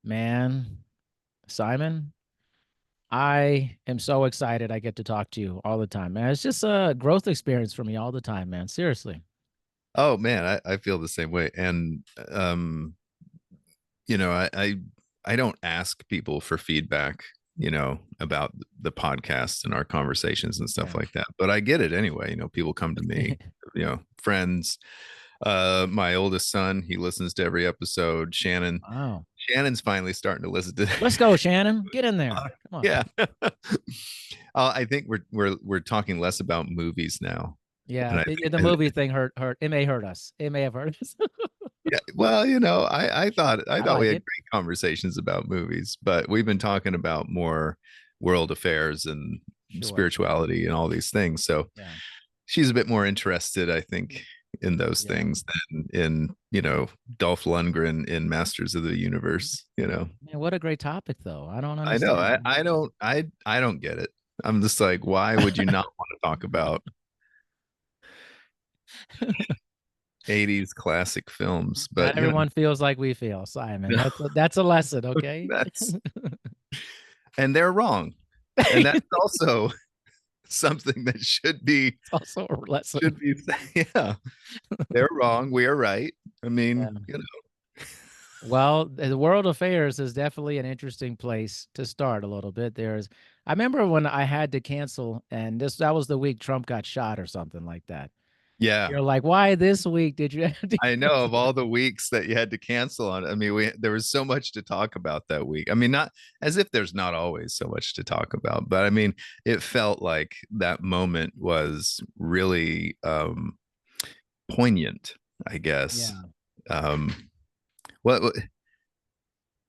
Man, Simon, I am so excited I get to talk to you all the time, man. It's just a growth experience for me all the time, man. Seriously. Oh man, I feel the same way. And you know, I don't ask people for feedback, about the podcast and our conversations and stuff Yeah. like that. But I get it anyway. People come to me, friends. My oldest son, he listens to every episode. Wow. Shannon's finally starting to listen to. Let's go, Shannon. Get in there. Come on. Yeah. I think we're talking less about movies now. Yeah, And the movie thing hurt. It may hurt us. It may have hurt us. yeah, well, I I thought we like had it. great conversations about movies, but we've been talking about more world affairs and Sure. spirituality and all these things. So Yeah. she's a bit more interested, I think, in those Yeah. things than in, Dolph Lundgren in Masters of the Universe. Man, what a great topic, though. I don't I know. understand. I don't get it. I'm just like, why would you not want to talk about 80s classic films? Not But everyone feels like we feel, Simon. That's a lesson, okay? that's and they're wrong. And that's also something that It's also a lesson. should be yeah, they're wrong, we are right. I Yeah. mean, Well, the world affairs is definitely an interesting place to start a little bit. I remember when I had to cancel, and that was the week Trump got shot or something like that. yeah, You're like, why this week did you have to I know, of cancel? all the weeks that you had to cancel on. I mean, there was so much to talk about that week. I mean, not as if there's not always so much to talk about, but I mean, it felt like that moment was really poignant, I guess. Yeah. um what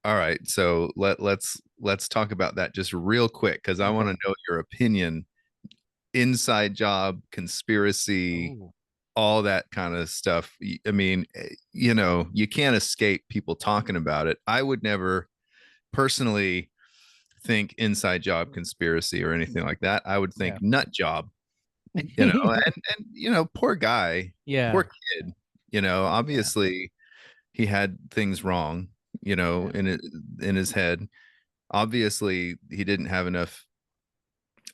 All right, so let's talk about that just real quick because I want Okay. to know your opinion. Inside job, conspiracy, Oh, all that kind of stuff. I mean, you can't escape people talking about it. I would never personally think inside job conspiracy or anything like that. I would yeah. think nut job, and poor guy, Yeah. poor kid. Yeah. Obviously he had things wrong, Yeah. in his head. Obviously he didn't have enough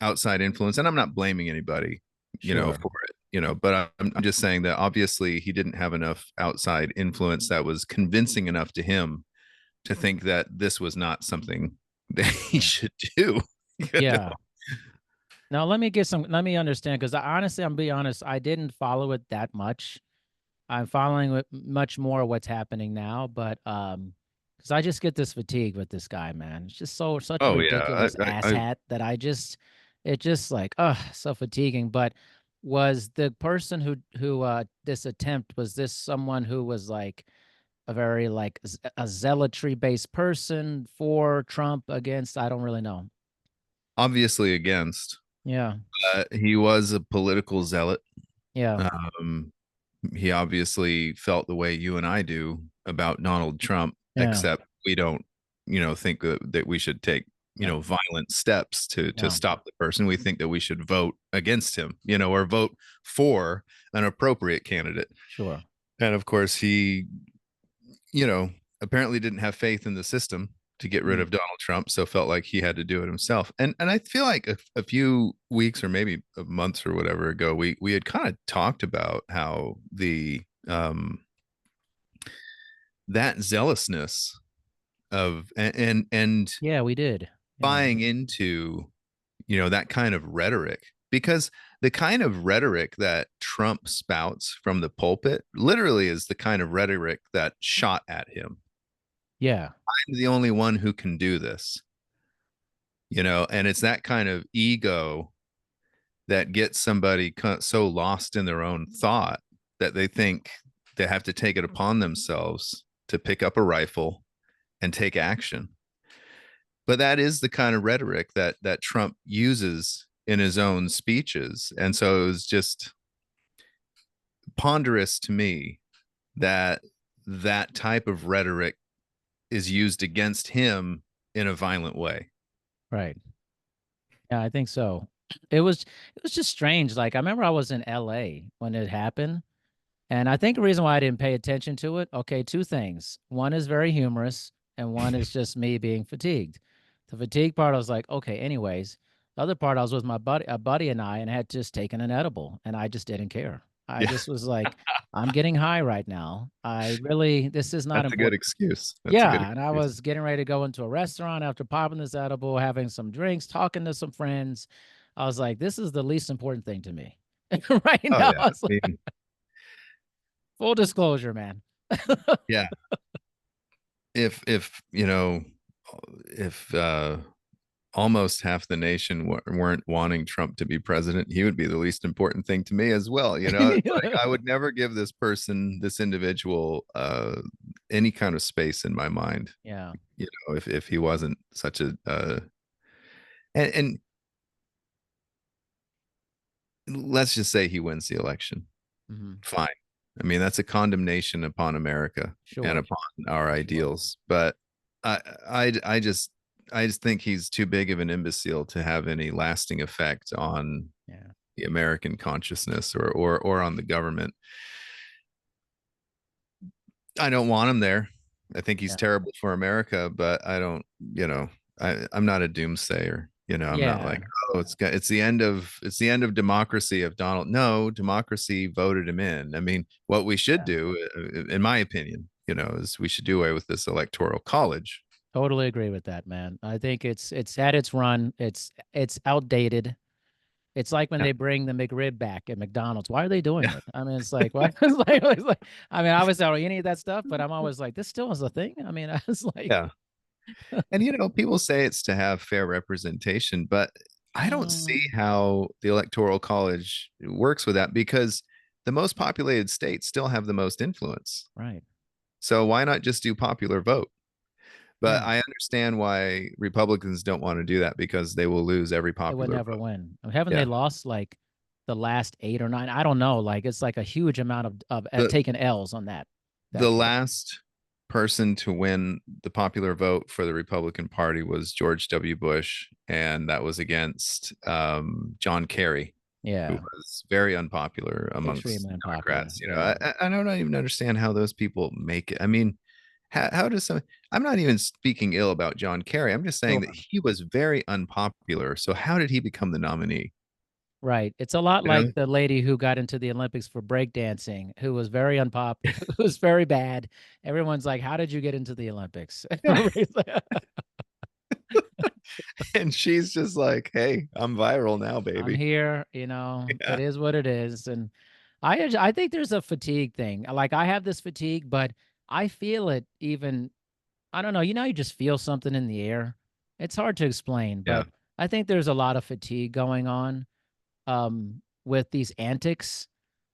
outside influence, and I'm not blaming anybody, Sure. for it, but I'm just saying that obviously he didn't have enough outside influence that was convincing enough to him to think that this was not something that he Yeah. should do. you know? Yeah. Now let me understand, because honestly, I'm be honest, I didn't follow it that much. I'm following it much more what's happening now, but because I just get this fatigue with this guy, man. It's just such a Oh yeah, ridiculous asshat that it just like, so fatiguing. But was the person who this attempt, was this someone who was like a very like a zealotry based person for Trump, against? I don't really know. obviously against. Yeah, He was a political zealot. yeah, Um, he obviously felt the way you and I do about Donald Trump, yeah, except we don't, think that we should take, yeah, violent steps to yeah. stop the person. We think that we should vote against him, or vote for an appropriate candidate. Sure. And of course, he, you know, apparently didn't have faith in the system to get rid Mm. of Donald Trump, so felt like he had to do it himself. And I feel like a few weeks or maybe months or whatever ago, we had kind of talked about how the that zealousness of and Yeah, we did. Yeah, buying into that kind of rhetoric, because the kind of rhetoric that Trump spouts from the pulpit literally is the kind of rhetoric that shot at him. yeah, I'm the only one who can do this, and it's that kind of ego that gets somebody so lost in their own thought that they think they have to take it upon themselves to pick up a rifle and take action. But that is the kind of rhetoric that Trump uses in his own speeches. And so it was just ponderous to me that that type of rhetoric is used against him in a violent way. right. Yeah, I think so. It was just strange. Like I remember I was in LA when it happened, and I think the reason why I didn't pay attention to it, okay, two things. One is very humorous. and one is just me being fatigued. The fatigue part, I was like, okay, anyways. The other part, I was with my buddy, a buddy and I, and had just taken an edible, and I just didn't care. I Yeah, just was like, I'm getting high right now. I really, this is not that's a good important. excuse. That's a good Yeah, and I excuse. was getting ready to go into a restaurant after popping this edible, having some drinks, talking to some friends. I was like, this is the least important thing to me. Right Oh now, yeah. I was I like, mean, full disclosure, man. yeah. If you know, if almost half the nation weren't wanting Trump to be president, he would be the least important thing to me as well. You know, it's like I would never give this person, this individual, any kind of space in my mind. Yeah. You know, if he wasn't such a and let's just say he wins the election, Hmm. fine. I mean, that's a condemnation upon America and Sure. upon our Sure. ideals. But I, I just think he's too big of an imbecile to have any lasting effect on Yeah. the American consciousness or on the government. I don't want him there. I think he's Yeah. terrible for America, but I don't, I'm not a doomsayer. I'm not like, Yeah. oh, it's the end of democracy of Donald. No, democracy voted him in. I mean, what we should Yeah. do, in my opinion, is we should do away with this electoral college. Totally agree with that, man. I think it's had its run. It's outdated. It's like when Yeah, they bring the McRib back at McDonald's. Why are they doing yeah, it? I mean, it's like, what? I mean, I was out any of that stuff, but I'm always like, this still is a thing. I mean, I was like, yeah. And people say it's to have fair representation, but I don't see mm, how the electoral college works with that because the most populated states still have the most influence. right. So why not just do popular vote? But Yeah. I understand why Republicans don't want to do that because they will lose every They would popular never vote. win. Haven't they Yeah. lost like the last 8 or 9? I don't know. Like it's like a huge amount of The taking L's on that the part. last person to win the popular vote for the Republican Party was George W. Bush, and that was against John Kerry, who Yeah. was very unpopular amongst Extremely unpopular. Democrats. Yeah. I don't even understand how those people make it. I mean, how does some? I'm not even speaking ill about John Kerry. I'm just saying that Sure. he was very unpopular. So how did he become the nominee? Right. It's a lot You like know? the lady who got into the Olympics for breakdancing, who was very unpopular, who was very bad. Everyone's like, "How did you get into the Olympics?" Yeah. And she's just like, "Hey, I'm viral now, I'm baby." here, it Yeah. is what it is. And I think there's a fatigue thing. Like I have this fatigue, but I feel it even, I don't know, you just feel something in the air. It's hard to explain, Yeah. but I think there's a lot of fatigue going on with these antics,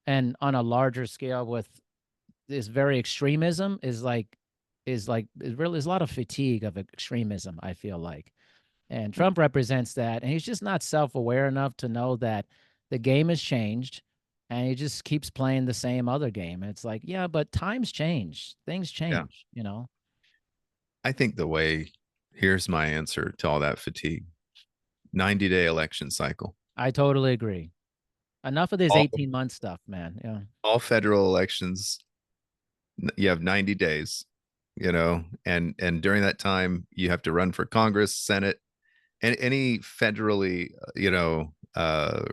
and on a larger scale with this very extremism is really, there's a lot of fatigue of extremism, I feel like. And Trump represents that, and he's just not self-aware enough to know that the game has changed, and he just keeps playing the same other game. And it's like, yeah, but times change, things Yeah. change. I think here's my answer to all that fatigue. 90-day election cycle. I totally agree. Enough of this All 18-month stuff, man. Yeah. all federal elections, you have 90 days, and during that time you have to run for Congress, Senate, and any federally,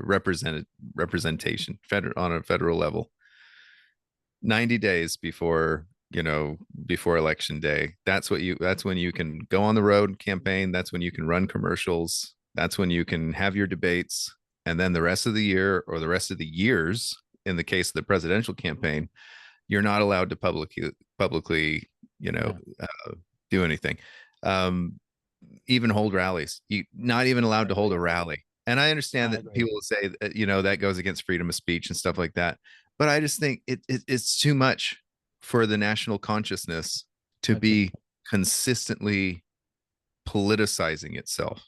representation on a federal level. 90 days before election day. That's when you can go on the road campaign. That's when you can run commercials. That's when you can have your debates. And then the rest of the year, or the rest of the years, in the case of the presidential campaign, you're not allowed to publicly, Yeah. do anything. Um, even hold rallies. You not even I allowed to hold a agree. rally. And I understand I that agree. people will say that, that goes against freedom of speech and stuff like that. But I just think it's too much for the national consciousness to Agree. be consistently politicizing itself.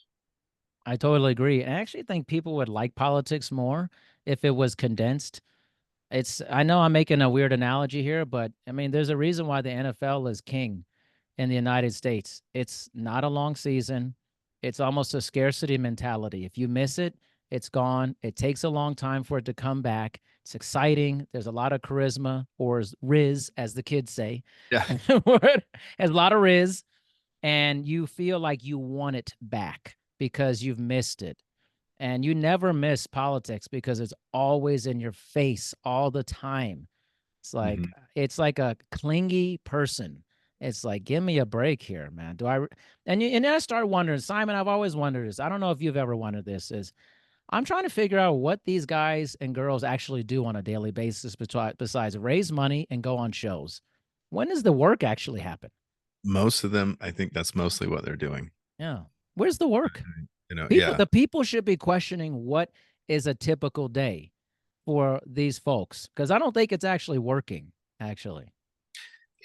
I totally agree. I actually think people would like politics more if it was condensed. I know I'm making a weird analogy here, but I mean, there's a reason why the NFL is king in the United States. It's not a long season. It's almost a scarcity mentality. If you miss it, it's gone. It takes a long time for it to come back. It's exciting. There's a lot of charisma, or riz, as the kids say. Yeah. Has a lot of riz. and you feel like you want it back because you've missed it. And you never miss politics because it's always in your face all the time. Mhm. It's like a clingy person. It's like, give me a break here, man. Do I? And then I start wondering, Simon. I've always wondered this. I don't know if you've ever wondered this. Is I'm trying to figure out what these guys and girls actually do on a daily basis besides raise money and go on shows. When does the work actually happen? Most of them, I think that's mostly what they're doing. Yeah. Where's the work? Yeah. The people should be questioning what is a typical day for these folks because I don't think it's actually working. Actually,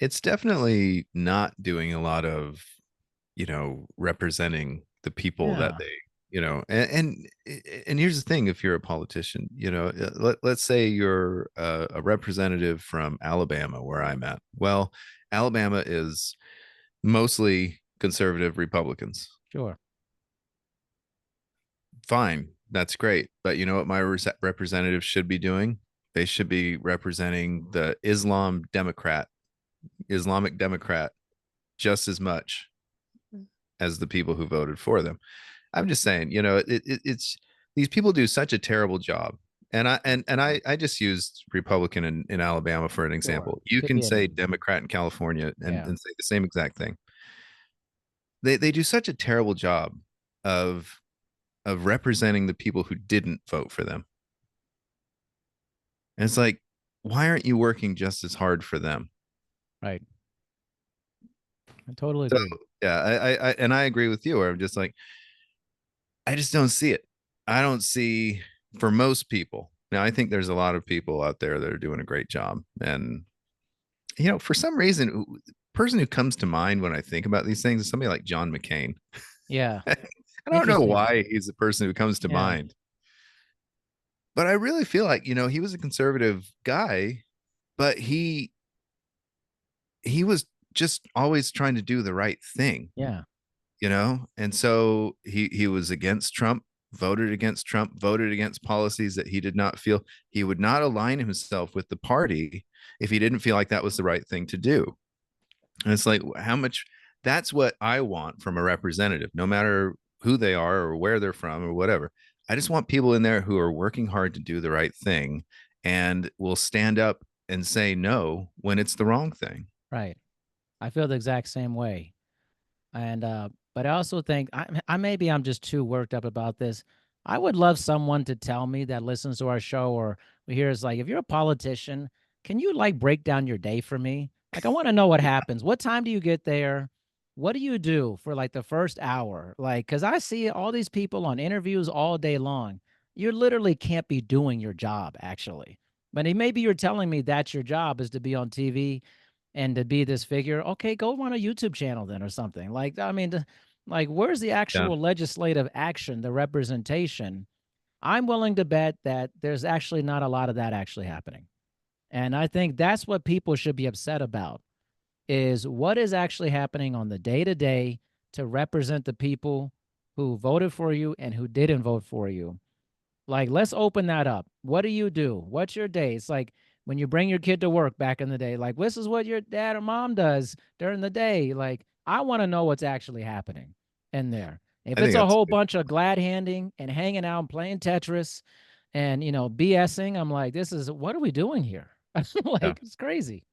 It's definitely not doing a lot of, representing the people that yeah, they, and here's the thing: if you're a politician, let's say you're a representative from Alabama, where I'm at. Well, Alabama is mostly conservative Republicans. sure, Fine, that's great. But you know what my representatives should be doing? They should be representing the Islamic Democrat, just as much as the people who voted for them. I'm just saying, it's these people do such a terrible job. And I just used Republican in Alabama for an sure. example. You Could can be say anyone. Democrat in California Yeah, and say the same exact thing. They do such a terrible job of representing the people who didn't vote for them. And it's like, why aren't you working just as hard for them? right. I totally So agree. yeah, I agree with you. Where I'm just like, I just don't see it. I don't see for most people. Now, I think there's a lot of people out there that are doing a great job. And, for some reason, person who comes to mind when I think about these things is somebody like John McCain. Yeah, I don't know interesting. why he's the person who comes to Yeah, mind, but I really feel like, he was a conservative guy, but he was just always trying to do the right thing. yeah, And so he was against Trump, voted against policies that he did not feel he would not align himself with the party if he didn't feel like that was the right thing to do. And it's like, how much that's what I want from a representative, no matter who they are or where they're from or whatever. I just want people in there who are working hard to do the right thing and will stand up and say no when it's the wrong thing. right. I feel the exact same way. And but I also think I maybe I'm just too worked up about this. I would love someone to tell me that listens to our show or hears like, if you're a politician, can you like break down your day for me? Like, I want to know what happens. What time do you get there? What do you do for like the first hour? Like, because I see all these people on interviews all day long. You literally can't be doing your job, actually. But maybe you're telling me that's your job is to be on TV and to be this figure. Okay, go run a YouTube channel then or something. Like, I mean, like, where's the Yeah, actual legislative action, the representation? I'm willing to bet that there's actually not a lot of that actually happening. And I think that's what people should be upset about is what is actually happening on the day to day to represent the people who voted for you and who didn't vote for you. Like, let's open that up. What do you do? What's your day? It's like when you bring your kid to work back in the day, like, this is what your dad or mom does during the day. Like, I want to know what's actually happening in there. If I it's think a that's whole good. bunch of glad handing and hanging out and playing Tetris and, BSing, I'm like, what are we doing here? Yeah. Like, it's crazy.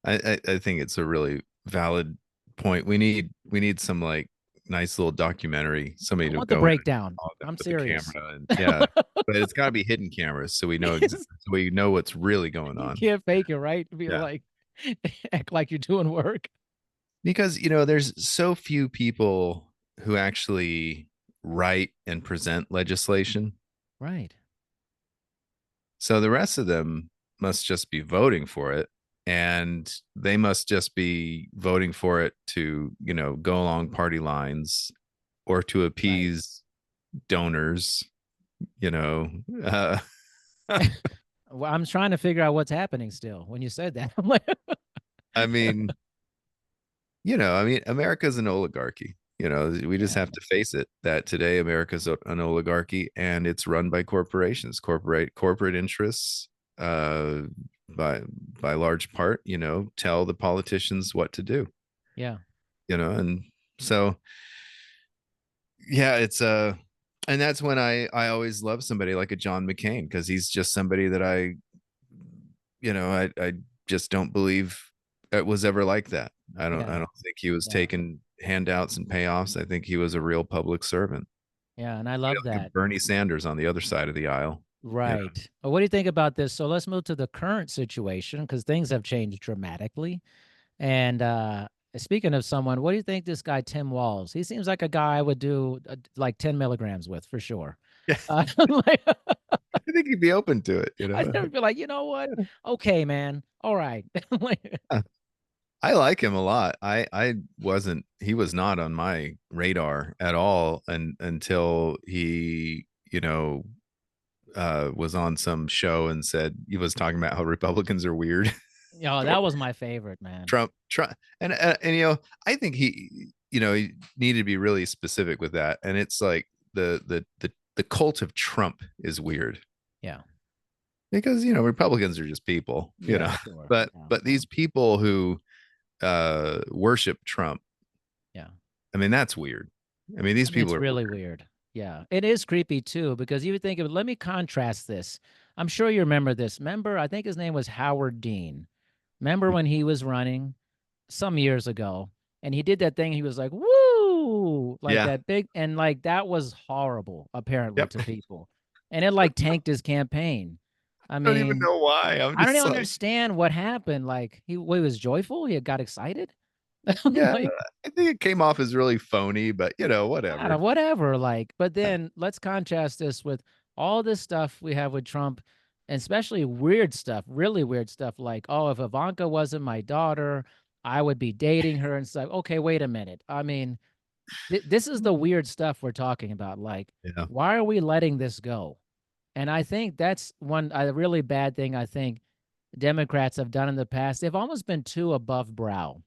I think it's a really valid point. We need some like nice little documentary, somebody I to want the go in and breakdown. log up I'm with the serious. camera and yeah, but it's got to be hidden cameras so we know what's really going You on. can't fake it, right? Be Yeah. like, act like you're doing work. Because there's so few people who actually write and present legislation. Right. So the rest of them must just be voting for it. And they must just be voting for it to, go along party lines or to Right. appease donors, you know. Uh, Well, I'm trying to figure out what's happening still when you said that. I'm like, I mean, America's an oligarchy. We just yeah, have to face it that today America's an oligarchy and it's run by corporations, corporate interests, uh, by by large part, tell the politicians what to do. yeah. and so yeah, it's and that's when I always love somebody like a John McCain, because he's just somebody that I just don't believe it was ever like that. I Yeah, don't think he was yeah, taking handouts and payoffs. I think he was a real public servant. yeah, and I You love know, like that. Bernie Sanders on the other side of the aisle. You know, Right. Well, what do you think about this? So let's move to the current situation because things have changed dramatically. And speaking of someone, what do you think this guy Tim Walz? He seems like a guy I would do like 10 milligrams with for sure. yeah, Like, I think he'd be open to it. I'd never be like, you know what? Okay, man. All right. Like, I like him a lot. I wasn't he was not on my radar at all, and until he, was on some show and said he was talking about how Republicans are weird. yo, that was my favorite, man. Trump, and I think he needed to be really specific with that, and it's like the cult of Trump is weird, Yeah. because Republicans are just people, Yeah, sure. Yeah. but these people who worship Trump, Yeah. I mean, that's weird. I mean, these I mean, people it's are really weird. weird. Yeah. It is creepy too, because you would think of it. Let me contrast this. I'm sure you remember this. Remember, I think his name was Howard Dean. Remember when he was running some years ago and he did that thing? He was like, woo, like Yeah. that big, and like that was horrible, apparently, Yep. to people. And it like tanked his campaign. I I don't even mean, know why. I'm I don't just even like, understand what happened. Like he was joyful, he got excited. yeah, Like, I think it came off as really phony, but I don't whatever. whatever. Like, but then let's contrast this with all this stuff we have with Trump, and especially weird stuff, really weird stuff. Like, oh, if Ivanka wasn't my daughter, I would be dating her and stuff. Okay, wait a minute. I mean, this is the weird stuff we're talking about. Like, Yeah. why are we letting this go? And I think that's one a really bad thing I think Democrats have done in the past. They've almost been too above brow.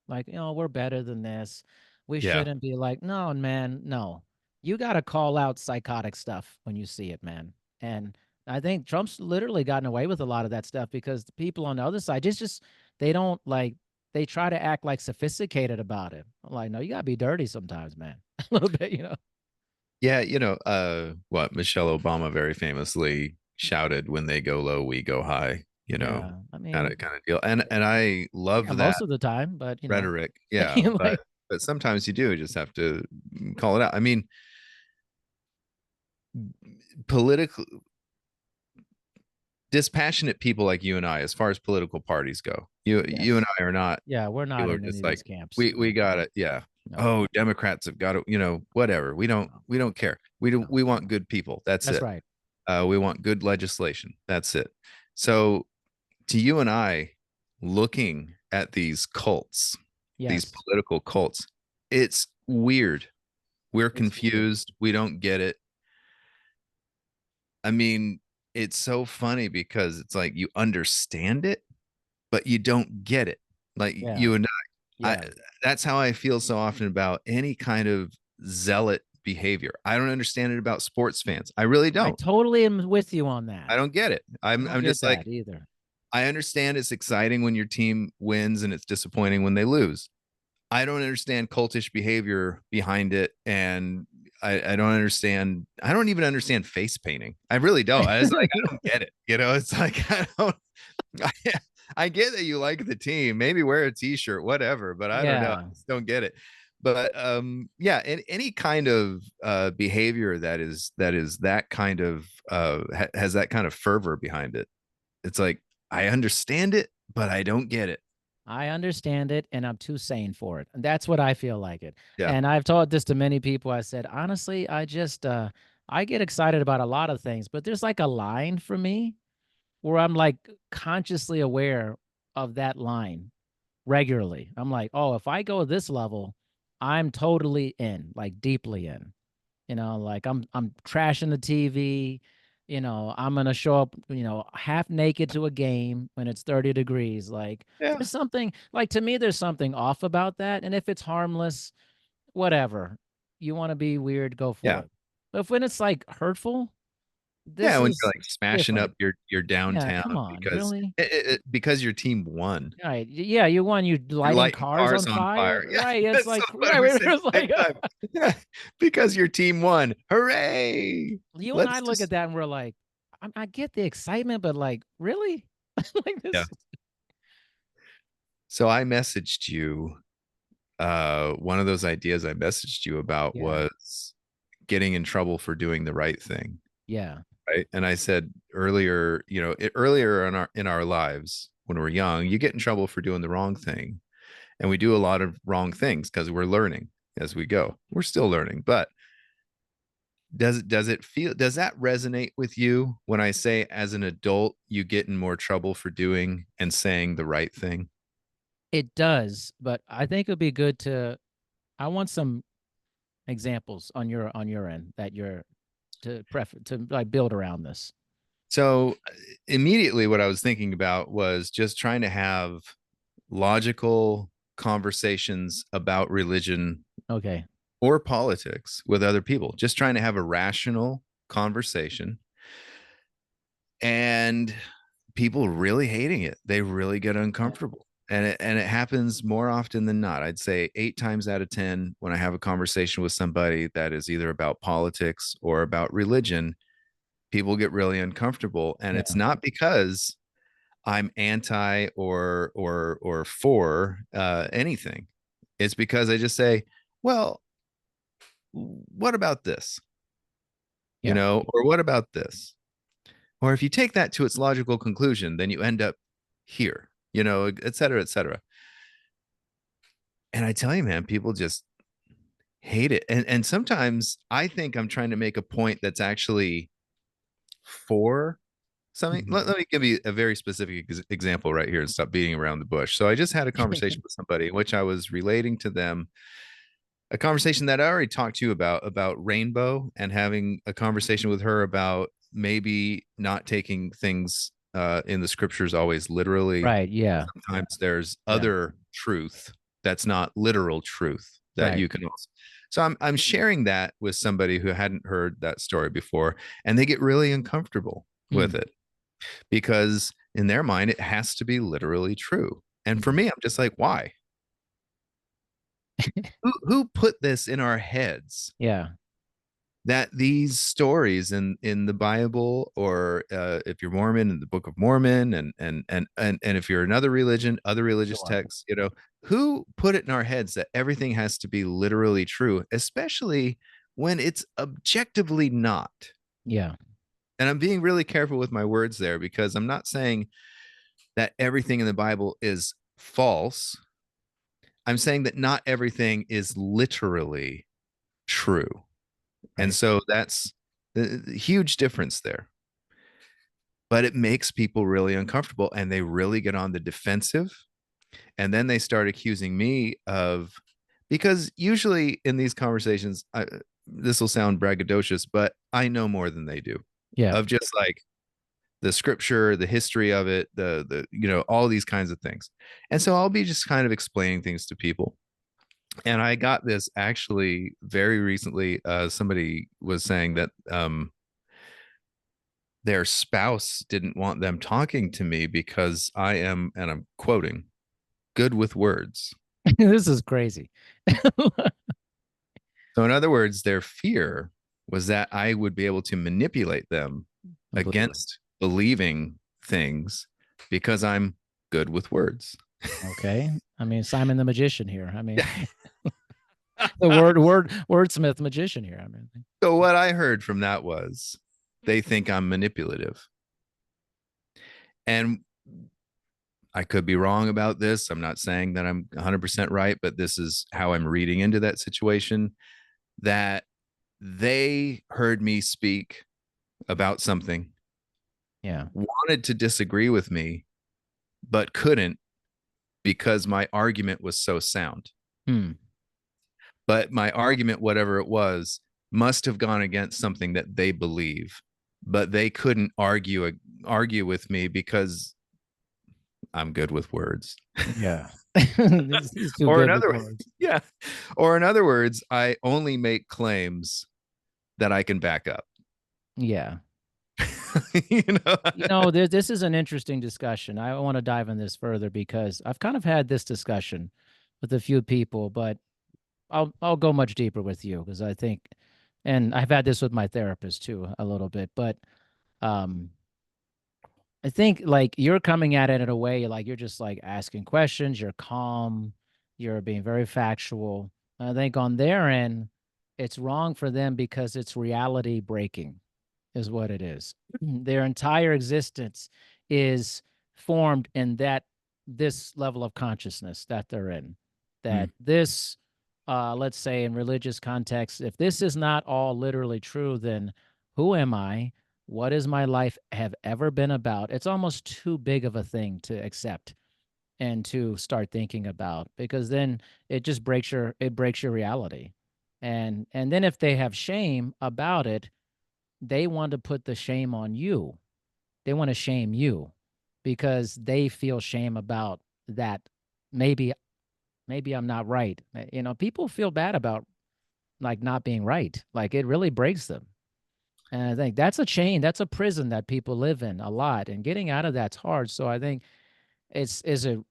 Like, we're better than this. We Yeah. shouldn't be like, no, man, no. You got to call out psychotic stuff when you see it, man. And I think Trump's literally gotten away with a lot of that stuff because the people on the other side just they don't like they try to act like sophisticated about it. I'm like, no, you got to be dirty sometimes, man. A little bit. Yeah, what Michelle Obama very famously shouted, "When they go low, we go high," Yeah. I kind mean, of deal. And I yeah, love that most of the time, but rhetoric. Yeah, like, but sometimes you do just have to call it out. I mean, political dispassionate people like you and I, as far as political parties go, you and yes. I are not Yeah, we're not people are in any just of like, these camps. we No, got it. Yeah. no, Oh, Democrats have got to, whatever. no, We don't care. We do no. we want good people. That's That's it. right. We want good legislation. That's it. So to you and I, looking at these cults, these Yes. political cults, it's weird. We're It's weird. confused. We don't get it. I mean, it's so funny because it's like you understand it, but you don't get it. Like Yeah. you and I, Yeah. that's how I feel so often about any kind of zealot behavior. I don't understand it about sports fans. I really I don't. totally am with you on that. I don't get it. I don't I'm get just like, that either. I understand it's exciting when your team wins and it's disappointing when they lose. I don't understand cultish behavior behind it, and I don't understand. I don't even understand face painting. I really don't. I was like, I don't get it. It's like I don't. I, I get that you like the team. Maybe wear a t-shirt, whatever. But I don't know. I Yeah. just don't get it. But yeah, any kind of behavior that is that kind of has that kind of fervor behind it. It's like I understand it, but I don't get it. I understand it and I'm too sane for it. And that's what I feel like it. Yeah. And I've taught this to many people. I said, honestly, I get excited about a lot of things, but there's like a line for me where I'm like consciously aware of that line regularly. I'm like, oh, if I go this level, I'm totally in, like deeply in. Like I'm trashing the TV. I'm gonna show up, half naked to a game when it's 30 degrees. Like Yeah. there's something like to me, there's something off about that. And if it's harmless, whatever. You want to be weird, go for Yeah. it. But when it's like hurtful, Yeah, this when you're is like smashing different. up your Yeah, downtown come on, because really? because your team won. Right. Yeah, you won. You You're lighting lighting cars cars on on fire. fire. Yeah, Right. It's that's like, what right. we say It's at like, the same time. Yeah, because your team won. Hooray! you and I Let's look at just that and we're like, I get the excitement, but like, really? Like yeah. this? So I messaged you. One of those ideas I messaged you about Yeah. was getting in trouble for doing the right thing. Yeah. Right. And I said earlier, earlier in our lives when we're young, you get in trouble for doing the wrong thing. And we do a lot of wrong things because we're learning as we go. We're still learning. But does that resonate with you when I say as an adult you get in more trouble for doing and saying the right thing? It does, but I think it'd be good to, I want some examples on your end that you're to like build around this. So immediately what I was thinking about was just trying to have logical conversations about religion Okay. or politics with other people, just trying to have a rational conversation and people really hating it. They really get Yeah. uncomfortable. And it happens more often than not. I'd say 8 times out of 10, when I have a conversation with somebody that is either about politics or about religion, people get really uncomfortable. And it's Yeah. not because I'm anti or for anything. It's because I just say, well, what about this? Yeah. Or what about this? Or if you take that to its logical conclusion, then you end up here, et cetera, et cetera. And I tell you, man, people just hate it. And sometimes I think I'm trying to make a point that's actually for something. Mhm. Let me give you a very specific example right here and stop beating around the bush. So I just had a conversation with somebody in which I was relating to them a conversation that I already talked to you about rainbow and having a conversation with her about maybe not taking things in the scriptures always literally. Right. Yeah. Sometimes there's Yeah. other truth that's not literal truth that Right. you can also. So I'm sharing that with somebody who hadn't heard that story before, and they get really uncomfortable with Mm. it because in their mind it has to be literally true. And for Mhm. me, I'm just like, why? Who put this in our heads Yeah. that these stories in the Bible, or if you're Mormon, in the Book of Mormon, and if you're another religion, other religious Sure. texts, who put it in our heads that everything has to be literally true, especially when it's objectively not. Yeah. And I'm being really careful with my words there because I'm not saying that everything in the Bible is false. I'm saying that not everything is literally true. And Right. so that's the huge difference there. But it makes people really uncomfortable and they really get on the defensive. And then they start accusing me of, because usually in these conversations, this will sound braggadocious, but I know more than they do Yeah. of just like the scripture, the history of it, all these kinds of things. And so I'll be just kind of explaining things to people. And I got this actually very recently. Somebody was saying that their spouse didn't want them talking to me because I am, and I'm quoting, good with words. This is crazy. So, in other words, their fear was that I would be able to manipulate them Completely. against believing things because I'm good with words. Okay. I mean, Simon the magician here. I mean, Yeah. the wordsmith magician here. I mean, So, what I heard from that was they think I'm manipulative. And I could be wrong about this. I'm not saying that I'm 100% right, but this is how I'm reading into that situation, that they heard me speak about something, yeah. wanted to disagree with me, but couldn't because my argument was so sound. Hmm. But my argument, whatever it was, must have gone against something that they believe, but they couldn't argue with me because I'm good with words. Yeah. He's too Or in good with other words. yeah. Or in other words, I only make claims that I can back up. Yeah. you know. This is an interesting discussion. I want to dive in this further because I've kind of had this discussion with a few people, but I'll go much deeper with you because I think, and I've had this with my therapist too a little bit, but um, I think like you're coming at it in a way like you're just like asking questions, you're calm, you're being very factual. I think on their end, it's wrong for them because it's reality breaking is what it is. Their entire existence is formed in this level of consciousness that they're in. Mm. That this, let's say in religious context, if this is not all literally true, then who am I? What is my life have ever been about? It's almost too big of a thing to accept and to start thinking about because then it breaks your reality. And then if they have shame about it, they want to put the shame on you. They want to shame you because they feel shame about that. Maybe, maybe I'm not right. People feel bad about like not being right. Like it really breaks them. And I think that's a chain, that's a prison that people live in a lot. And getting out of that's hard. So I think it's is a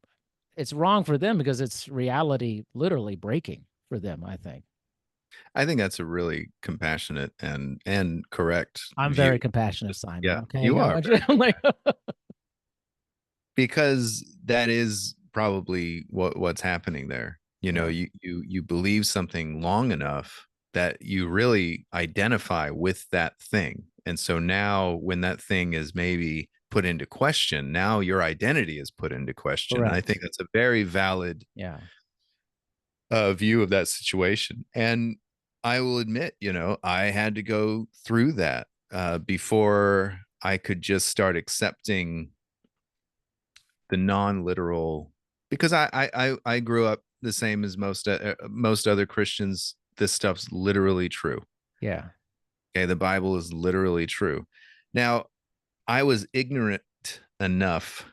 it's wrong for them because it's reality literally breaking for them, I think. I think that's a really compassionate and correct I'm very view. compassionate, Simon. Yeah, Okay. you I are want you very I'm like because that is probably what's happening there. yeah, You believe something long enough that you really identify with that thing. And so now when that thing is maybe put into question, now your identity is put into question. And I think correct. that's a very valid Yeah. view of that situation. And I will admit, I had to go through that before I could just start accepting the non-literal, because I grew up the same as most other Christians. This stuff's literally true. Yeah. Okay, the Bible is literally true. Now, I was ignorant enough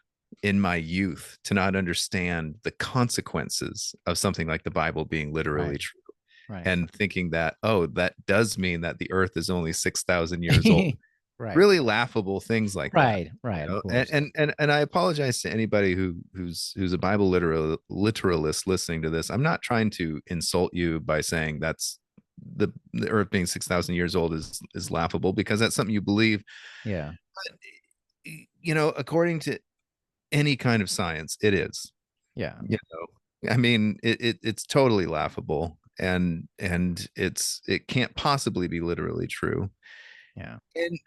in my youth to not understand the consequences of something like the Bible being literally Right. true, Right. and thinking that, oh, that does mean that the earth is only 6,000 years old. Right. Really laughable things like that. Right. Right. Of And, course. and I apologize to anybody who's a Bible literalist listening to this. I'm not trying to insult you by saying the earth being 6,000 years old is laughable, because that's something you believe. Yeah. According to any kind of science, it is. Yeah. I mean, it's totally laughable, and it can't possibly be literally true. Yeah. And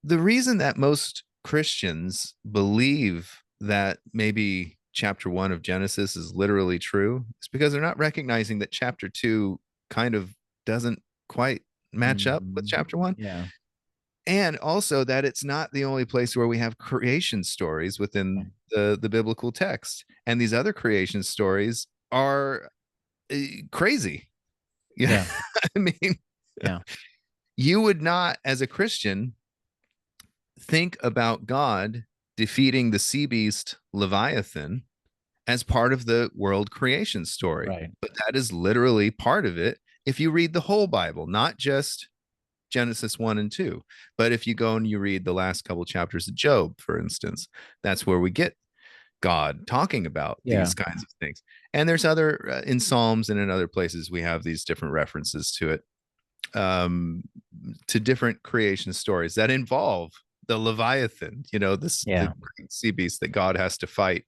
the reason that most Christians believe that maybe chapter 1 of Genesis is literally true is because they're not recognizing that chapter 2 kind of doesn't quite match up with Mhm. chapter 1. Yeah. And also that it's not the only place where we have creation stories within Right. the biblical text. And these other creation stories are crazy. Yeah. Yeah. I mean, Yeah. you would not, as a Christian, think about God defeating the sea beast Leviathan as part of the world creation story. Right. But that is literally part of it if you read the whole Bible, not just Genesis 1 and 2. But if you go and you read the last couple chapters of Job, for instance, that's where we get God talking about Yeah. these kinds of things. And there's other, in Psalms and in other places, we have these different references to it, um, to different creation stories that involve the Leviathan, the Yeah. great sea beast that God has to fight.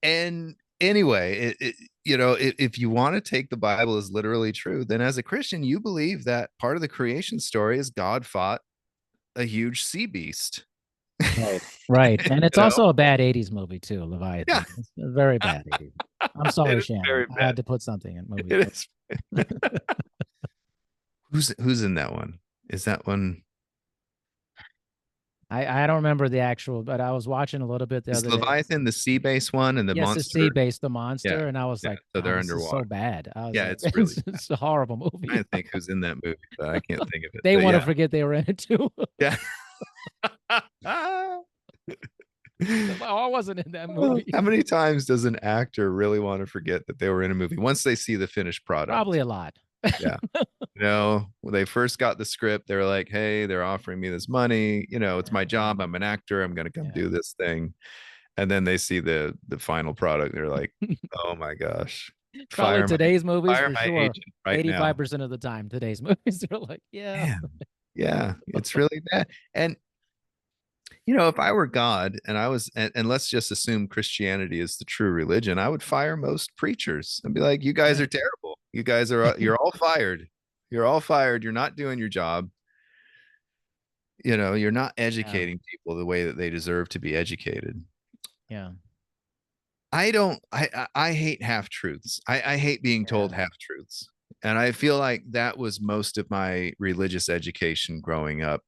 And anyway, if you want to take the Bible as literally true, then as a Christian, you believe that part of the creation story is God fought a huge sea beast. Right. Right. And it's you know, also a bad 80s movie too, yeah, Leviathan. It's a very bad 80s. I'm it sorry, is Shannon. very I had bad. to put something in movies. It is. Who's in that one? Is that one? I don't remember the actual, but I was watching a little bit the Is other day. Leviathan the sea base one and the Yes, it's sea monster? based the Yeah, monster, and I was yeah. like, So "Wow, they're this is so underwater. bad." I was Yeah, like, it's really bad. "It's a horrible I'm movie." trying to think who's in that movie, but I can't think of it. They But want to yeah, forget they were in it too. yeah. Oh, I wasn't in that movie. How many times does an actor really want to forget that they were in a movie once they see the finished product? Probably a lot. Yeah. When they first got the script, they're like, hey, they're offering me this money. It's my job. I'm an actor. I'm going to come Yeah. do this thing. And then they see the final product. They're like, oh my gosh, Probably fire my today's movies fire for my sure. agent right now. 85% of the time, today's movies are like, yeah. Man, yeah, it's really bad. And if I were God and and let's just assume Christianity is the true religion, I would fire most preachers and be like, you guys are Right. terrible. You're all fired. You're all fired. You're not doing your job. You're not Yeah. educating people the way that they deserve to be educated. Yeah. I hate half truths. I hate being Yeah. told half truths. And I feel like that was most of my religious education growing up.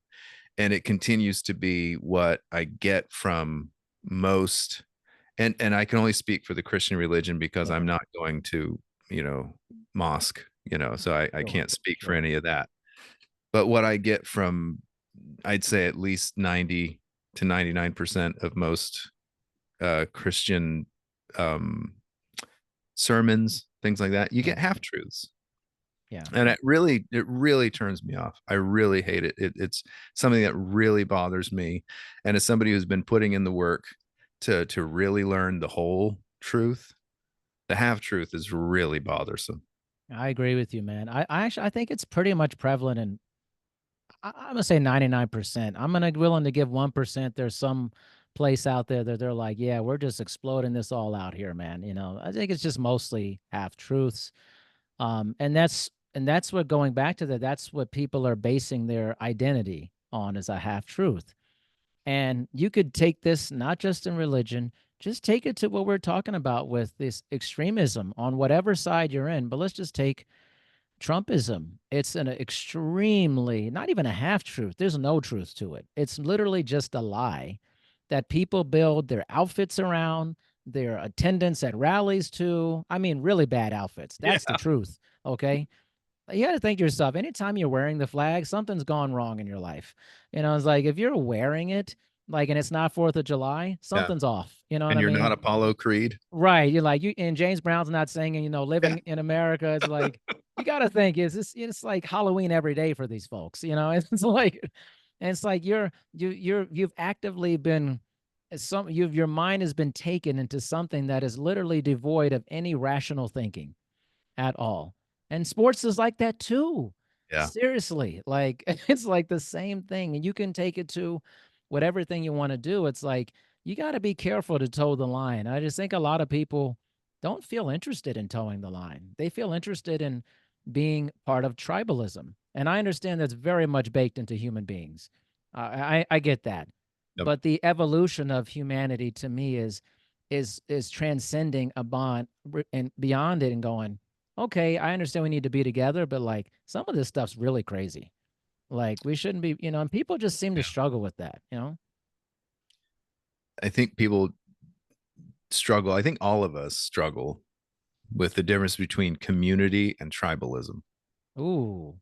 And it continues to be what I get from most. And I can only speak for the Christian religion because I'm Yeah. not going to, you know, mosque, so I Sure. can't speak for Sure. any of that. But what I get from, I'd say at least 90 to 99% of most Christian um, sermons, things like that, you Yeah. get half truths. Yeah. And it really turns me off. I really hate it. It's something that really bothers me. And as somebody who's been putting in the work to really learn the whole truth, the half truth is really bothersome. I agree with you, man. I think it's pretty much prevalent in I'm gonna say 99%. I'm gonna willing to give 1%. There's some place out there that they're like, yeah, we're just exploding this all out here, man. I think it's just mostly half truths. And that's what going back to that, that's what people are basing their identity on is a half truth. And you could take this not just in religion, just take it to what we're talking about with this extremism on whatever side you're in. But let's just take Trumpism. It's an extremely, not even a half truth. There's no truth to it. It's literally just a lie that people build their outfits around, their attendance at rallies to. I mean, really bad outfits. That's the Yeah. truth. Okay. You got to think to yourself, anytime you're wearing the flag, something's gone wrong in your life. It's like if you're wearing it, like, and it's not 4th of July, Yeah. something's off. You know what And I you're not mean? Apollo Creed. Right. You're like, and James Brown's not singing, Yeah. living in America. It's like, you got to think, it's like Halloween every day for these folks, it's like, and it's like you've actively been, your mind has been taken into something that is literally devoid of any rational thinking at all. And sports is like that too. Yeah. Seriously. Like it's like the same thing. And you can take it to whatever thing you want to do. It's like you got to be careful to toe the line. I just think a lot of people don't feel interested in towing the line. They feel interested in being part of tribalism. And I understand that's very much baked into human beings. I get that. Yep. But the evolution of humanity to me is transcending a bond and beyond it and going, okay, I understand we need to be together, but like some of this stuff's really crazy. Like we shouldn't be, and people just seem to Yeah. struggle with that. I think people struggle. I think all of us struggle with the difference between community and tribalism. Ooh,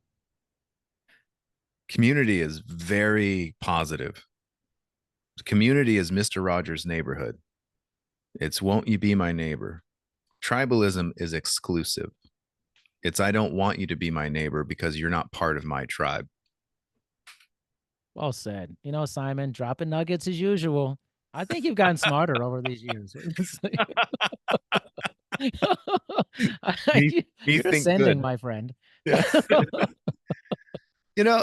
Community is very positive. Community is Mr. Rogers' neighborhood. It's won't you be my neighbor. Tribalism is exclusive. It's I don't want you to be my neighbor because you're not part of my tribe. well said. Simon, dropping nuggets as usual. I think you've gotten smarter over these years. It's like- Me, me You're think ascending, good. my friend. Yeah.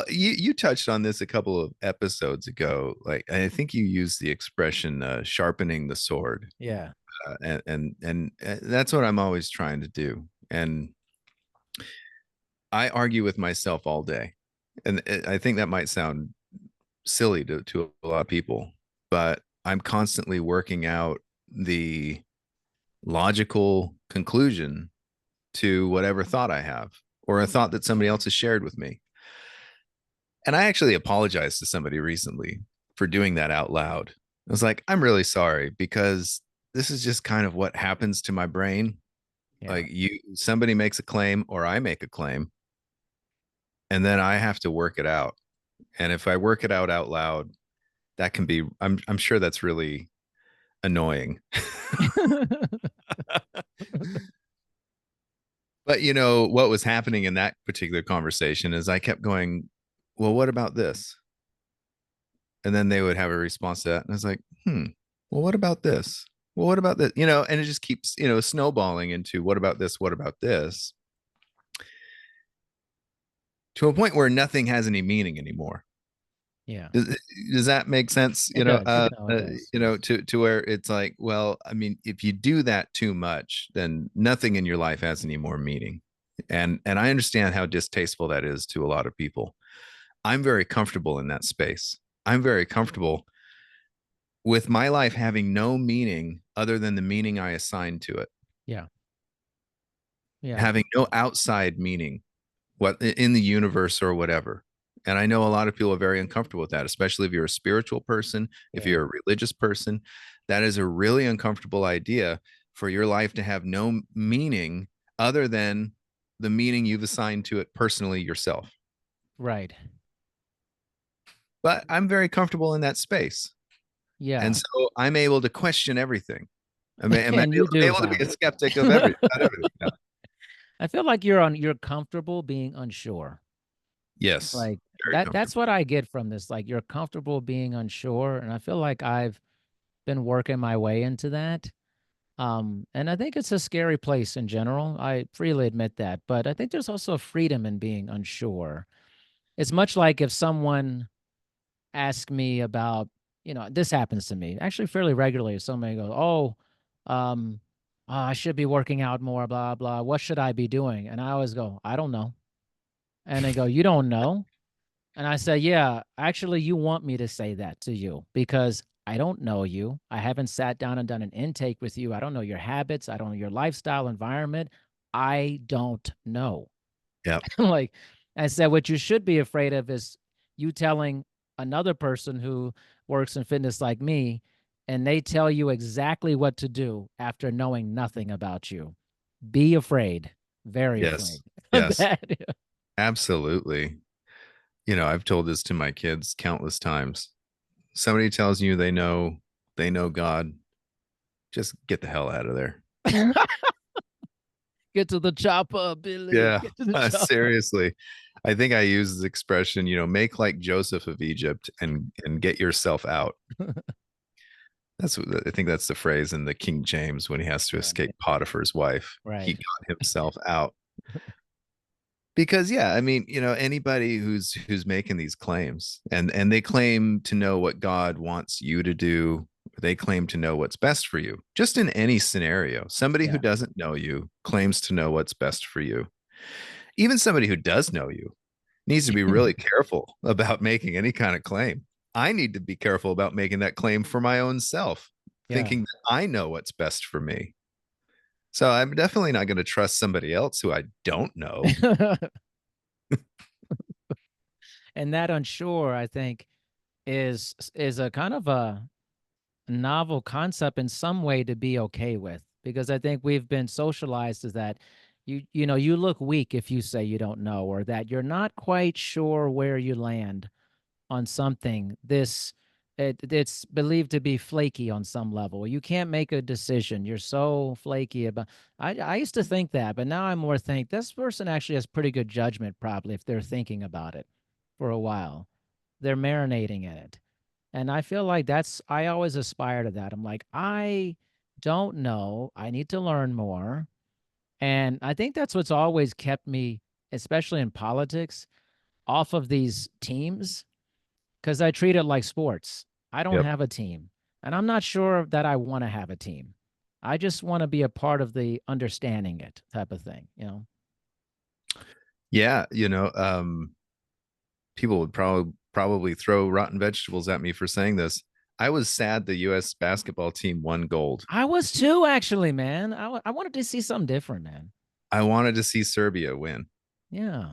You touched on this a couple of episodes ago. Like I think you used the expression sharpening the sword. Yeah. And that's what I'm always trying to do. And I argue with myself all day. And I think that might sound silly to a lot of people, but I'm constantly working out the logical conclusion to whatever thought I have or a thought that somebody else has shared with me. And I actually apologized to somebody recently for doing that out loud. I was like, I'm really sorry because this is just kind of what happens to my brain. Yeah. Like somebody makes a claim or I make a claim and then I have to work it out. And if I work it out loud, that can be I'm sure that's really annoying. But But what was happening in that particular conversation is I kept going, well, what about this? And then they would have a response to that. And I was like, well, what about this? Well, what about this? And it just keeps, snowballing into what about this? What about this? To a point where nothing has any meaning anymore. Yeah, Does that make sense? it does. No, it does. To where it's like, well, I mean, if you do that too much, then nothing in your life has any more meaning. And I understand how distasteful that is to a lot of people. I'm very comfortable in that space. I'm very comfortable with my life having no meaning other than the meaning I assign to it, Yeah, yeah, having no outside meaning, what in the universe or whatever. And I know a lot of people are very uncomfortable with that, especially if you're a spiritual person, if yeah. you're a religious person. That is a really uncomfortable idea for your life to have no meaning other than the meaning you've assigned to it personally yourself. Right. But I'm very comfortable in that space. And Yeah. so I'm able to question everything. I'm And you do, able to be a Tom. skeptic of everything. Not everything. No. I feel like you're comfortable being unsure. Yes, Like very that's comfortable. what I get from this. Like you're comfortable being unsure. And I feel like I've been working my way into that. And I think it's a scary place in general. I freely admit that. But I think there's also a freedom in being unsure. It's much like if someone asks me about, this happens to me actually fairly regularly. If somebody goes, "Oh, um, I should be working out more, blah, blah. What should I be doing?" And I always go, "I don't know." And they go, "You don't know?" And I say, "Yeah, actually, you want me to say that to you because I don't know you. I haven't sat down and done an intake with you. I don't know your habits. I don't know your lifestyle environment. I don't know." Yep. Like I said, what you should be afraid of is you telling another person who works in fitness like me, and they tell you exactly what to do after knowing nothing about you. Be afraid, very afraid Yes. of Yes. that. Absolutely. I've told this to my kids countless times. Somebody tells you they know God, just get the hell out of there. Get to the chopper, Billy. Yeah, Get to the chopper. seriously. I think I use this expression, make like Joseph of Egypt and get yourself out. That's what I think that's the phrase in the King James when he has to Right. escape Potiphar's wife. He Right. got himself out. Because yeah, I mean, anybody who's making these claims and they claim to know what God wants you to do, they claim to know what's best for you. Just in any scenario, somebody who Yeah. doesn't know you claims to know what's best for you. Even somebody who does know you needs to be really careful about making any kind of claim. I need to be careful about making that claim for my own self, Yeah. thinking that I know what's best for me. So I'm definitely not going to trust somebody else who I don't know. And that unsure, I think, is a kind of a novel concept in some way to be okay with because I think we've been socialized as that you look weak if you say you don't know or that you're not quite sure where you land on something. It's believed to be flaky on some level. You can't make a decision. You're so flaky about. I used to think that, but now I more think this person actually has pretty good judgment probably if they're thinking about it for a while. They're marinating in it. And I feel like I always aspire to that. I'm like, I don't know. I need to learn more. And I think that's what's always kept me, especially in politics, off of these teams because I treat it like sports. I don't Yep. have a team. And I'm not sure that I want to have a team. I just want to be a part of the understanding it type of thing. Yeah, people would probably throw rotten vegetables at me for saying this. I was sad the US basketball team won gold. I was too, actually, man. I wanted to see something different, man. I wanted to see Serbia win. Yeah.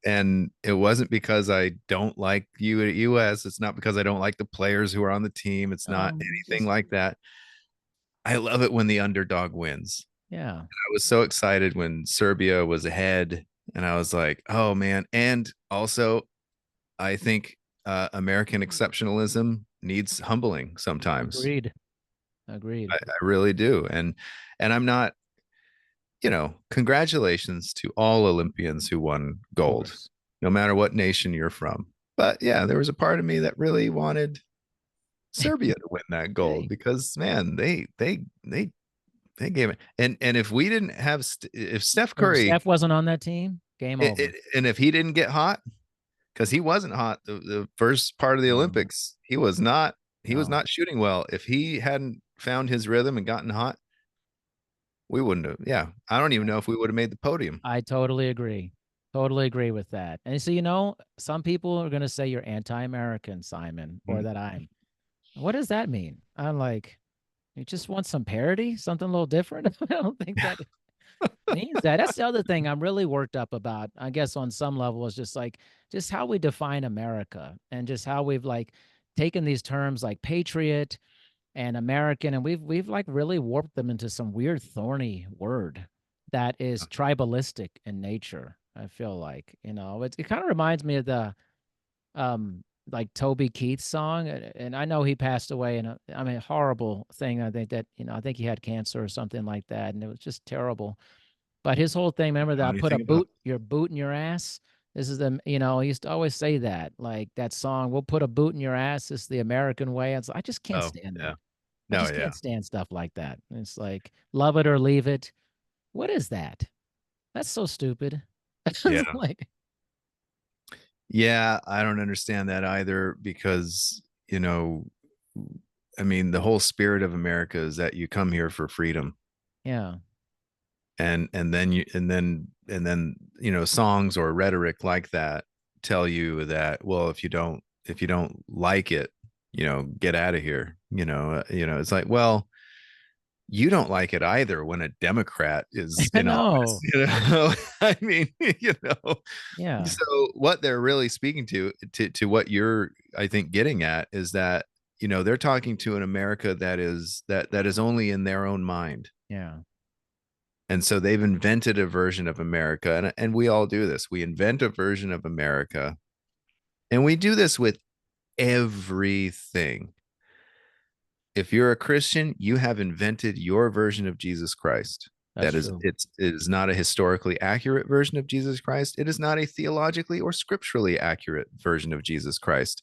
And it wasn't because I don't like US. It's not because I don't like the players who are on the team. It's not anything Just, like that. I love it when the underdog wins. yeah. I was so excited when Serbia was ahead, and I was like, "Oh man!" And also, I think American exceptionalism needs humbling sometimes. Agreed. Agreed. I really do, and I'm not. congratulations to all Olympians who won Of gold, course. no matter what nation you're from. But yeah, there was a part of me that really wanted Serbia to win that gold Hey, because man, they gave it. And if we didn't have if Steph if Curry Steph wasn't on that team, game over. and if he didn't get hot, because he wasn't hot the first part of the No, Olympics, he was not no. shooting well. If he hadn't found his rhythm and gotten hot, we wouldn't have. Yeah, I don't even know if we would have made the podium. I totally agree. Totally agree with that. And so, some people are going to say you're anti-American, Simon, or Mhm. that I'm. What does that mean? I'm like, you just want some parody, something a little different? I don't think that means that. That's the other thing I'm really worked up about. I guess on some level is just like just how we define America and just how we've like taken these terms like patriot and American, and we've like really warped them into some weird thorny word that is tribalistic in nature. I feel like, it kind of reminds me of the like Toby Keith's song, and I know he passed away in a horrible thing. I think that, I think he had cancer or something like that, and it was just terrible. But his whole thing, remember Know that put anything about? your boot in your ass. This is he used to always say that, like that song, "We'll put a boot in your ass." It's the American way. I just can't Oh, stand yeah. that. I No, just yeah. can't stand stuff like that. It's like love it or leave it. What is that? That's so stupid. It's Yeah. like, Yeah, I don't understand that either because, I mean, the whole spirit of America is that you come here for freedom. yeah, And then songs or rhetoric like that tell you that, well, if you don't like it, get out of here. It's like, well, you don't like it either when a Democrat is I in office, know. I mean, Yeah, so what they're really speaking to what you're, I think, getting at is that, they're talking to an America that is only in their own mind. yeah, And so they've invented a version of America, and we all do this. We invent a version of America, and we do this with everything. If you're a Christian, you have invented your version of Jesus Christ. that's That is, true. it is not a historically accurate version of Jesus Christ. It is not a theologically or scripturally accurate version of Jesus Christ.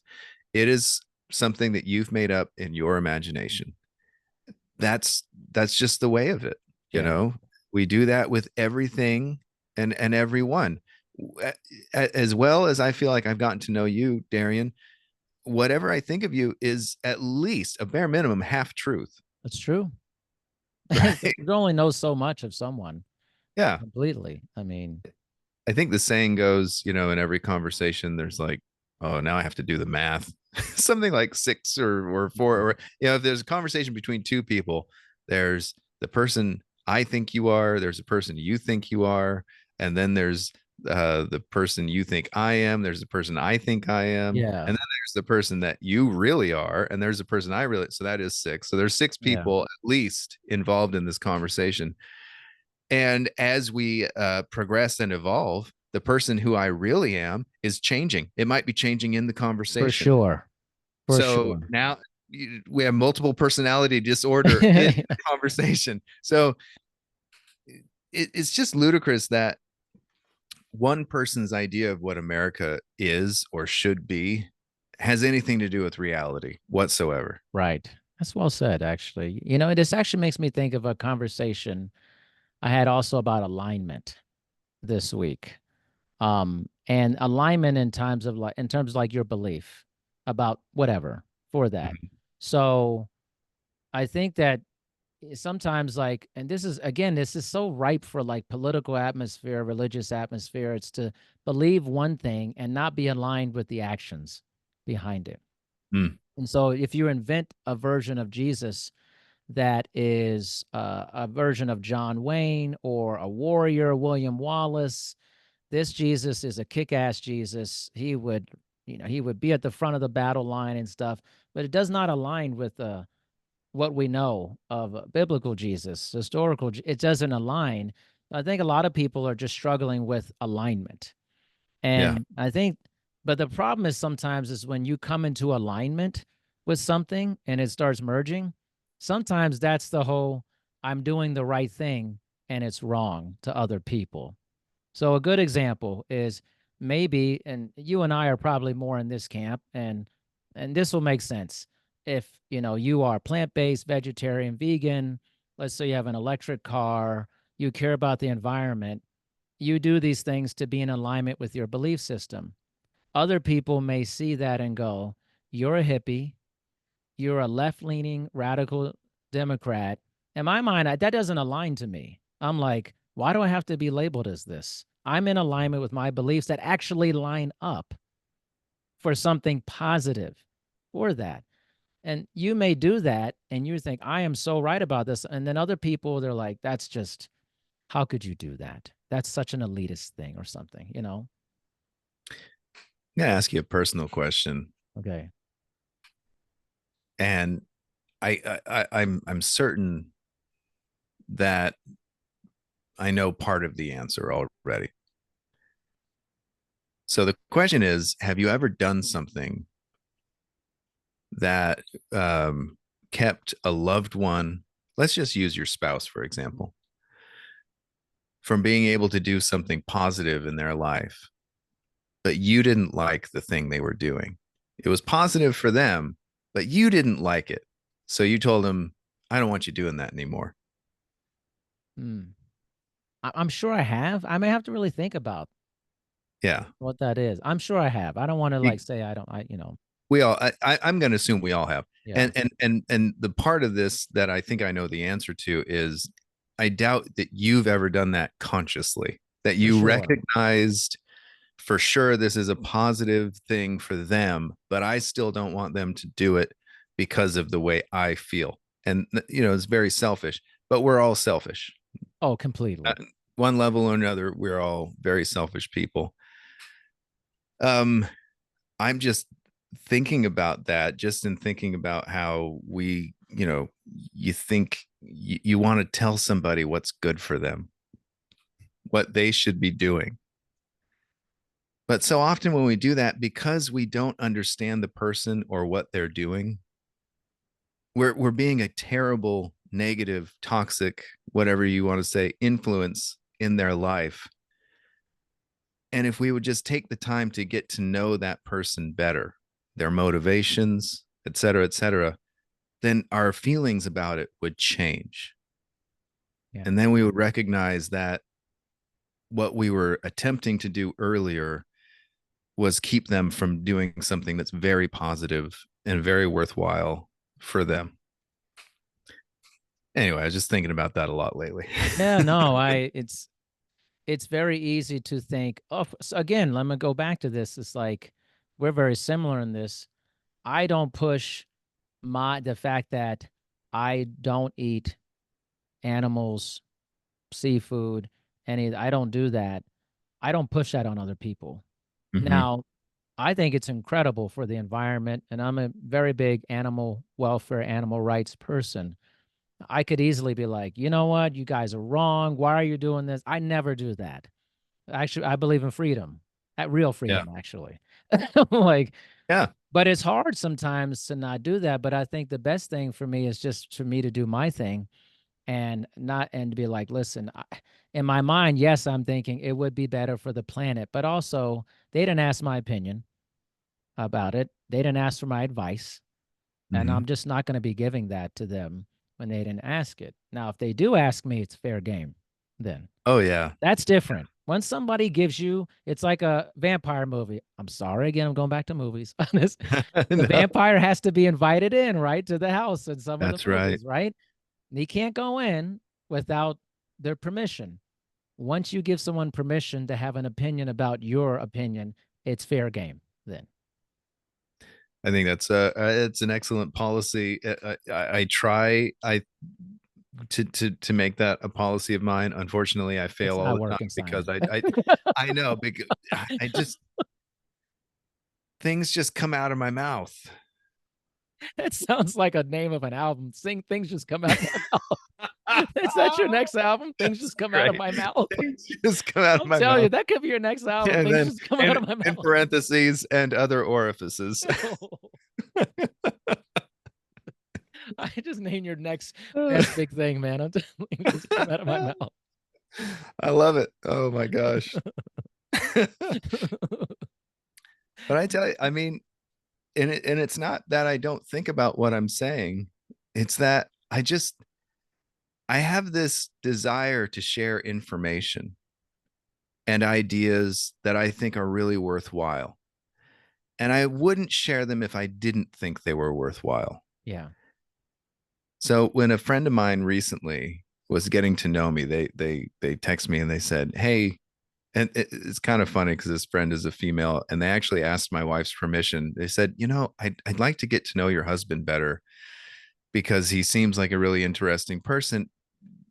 It is something that you've made up in your imagination. That's just the way of it, you Yeah, know. We do that with everything and everyone. As well as I feel like I've gotten to know you, Darian, whatever I think of you is at least a bare minimum half truth. that's true. Right? You only know so much of someone Yeah. completely. I mean, I think the saying goes, in every conversation, there's like, oh, now I have to do the math. Something like six or four, mhm. or, if there's a conversation between two people, there's the person I think you are, there's a person you think you are, and then there's the person you think I am, there's the person I think I am, Yeah, and then there's the person that you really are, and there's the person I really, so that is six. So there's six yeah, people at least involved in this conversation. And as we progress and evolve, the person who I really am is changing. It might be changing in the for conversation. sure, for So sure. now we have multiple personality disorder in the conversation. So it's just ludicrous that one person's idea of what America is or should be has anything to do with reality whatsoever. Right. That's well said, actually. This actually makes me think of a conversation I had also about alignment this week. And alignment in terms of like your belief about whatever for that. Mhm. So I think that sometimes like, and this is so ripe for like political atmosphere, religious atmosphere. It's to believe one thing and not be aligned with the actions behind it. Mm, And so if you invent a version of Jesus that is a version of John Wayne or a warrior, William Wallace, this Jesus is a kick-ass Jesus. He would be at the front of the battle line and stuff, but it does not align with what we know of biblical Jesus, historical. It doesn't align. I think a lot of people are just struggling with alignment. yeah. And I think, but the problem is sometimes is when you come into alignment with something and it starts merging, sometimes that's the whole I'm doing the right thing and it's wrong to other people. So a good example is maybe, and you and I are probably more in this camp, and this will make sense. If you are plant-based, vegetarian, vegan, let's say you have an electric car, you care about the environment, you do these things to be in alignment with your belief system. Other people may see that and go, "You're a hippie, you're a left-leaning radical Democrat." In my mind, that doesn't align to me. I'm like, why do I have to be labeled as this? I'm in alignment with my beliefs that actually line up for something positive for that. And you may do that and you think, I am so right about this. And then other people, they're like, that's just, how could you do that? That's such an elitist thing or something. I'm gonna ask you a personal question, Okay. and I'm certain that I know part of the answer already. So the question is, have you ever done something that kept a loved one, let's just use your spouse, for example, from being able to do something positive in their life, but you didn't like the thing they were doing? It was positive for them, but you didn't like it. So you told them, I don't want you doing that anymore. Hmm. I'm sure I have. I may have to really think about Yeah. what that is. I'm sure I have. I don't want to You, like say I don't, we all, I'm going to assume we all have. yeah, And the part of this that I think I know the answer to is, I doubt that you've ever done that consciously, that for you sure. recognized for sure this is a positive thing for them, but I still don't want them to do it because of the way I feel. And it's very selfish, but we're all selfish. Oh, Uh, completely. One level or another, we're all very selfish people. Um, I'm just thinking about that, just in thinking about how you think you want to tell somebody what's good for them, what they should be doing. But so often when we do that, because we don't understand the person or what they're doing, we're being a terrible, negative, toxic, whatever you want to say, influence in their life. And if we would just take the time to get to know that person better, their motivations, et cetera, then our feelings about it would change. Yeah. And then we would recognize that what we were attempting to do earlier was keep them from doing something that's very positive and very worthwhile for them. Anyway, I was just thinking about that a lot lately. Yeah, no, it's very easy to think, oh, so again, let me go back to this. It's like we're very similar in this. I don't push the fact that I don't eat animals, seafood, I don't do that. I don't push that on other people. Mm-hmm. Now, I think it's incredible for the environment, and I'm a very big animal welfare, animal rights person. I could easily be like, you know what, you guys are wrong. Why are you doing this? I never do that. Actually, I believe in freedom, at real Yeah. freedom, actually. Like, Yeah. but it's hard sometimes to not do that. But I think the best thing for me is just for me to do my thing and to be like, listen, in my mind, yes, I'm thinking it would be better for the planet, but also they didn't ask my opinion about it. They didn't ask for my advice. And Mm-hmm. I'm just not going to be giving that to them when they didn't ask it. Now, if they do ask me, it's fair game then. Oh, yeah. That's different. When somebody gives you, it's like a vampire movie. I'm sorry, again, I'm going back to movies. The No, vampire has to be invited in, right, to the house in some of the that's right. movies, right? And he can't go in without their permission. Once you give someone permission to have an opinion about your opinion, it's fair game then. I think that's it's an excellent policy. I try to make that a policy of mine. Unfortunately, I It's fail all not the time working, because Simon. I know, because I just, things just come out of my mouth. It sounds like a name of an album. Sing Things Just Come Out of My Mouth. Is that your next album? Things That's Just Come Out of great. My Mouth. Things just come out of I'm my telling you, mouth. that could be your next album. And Things then Just Come Out of My in Mouth. parentheses, and other orifices. I just named your next best big thing, man. I'm telling you, just come out of my mouth. I love it. Oh my gosh. But I tell you, I mean, and it's not that I don't think about what I'm saying. It's that I have this desire to share information and ideas that I think are really worthwhile. And I wouldn't share them if I didn't think they were worthwhile. Yeah. So when a friend of mine recently was getting to know me, they text me and they said, "Hey," and it's kind of funny because this friend is a female, and they actually asked my wife's permission. They said, I'd like to get to know your husband better because he seems like a really interesting person.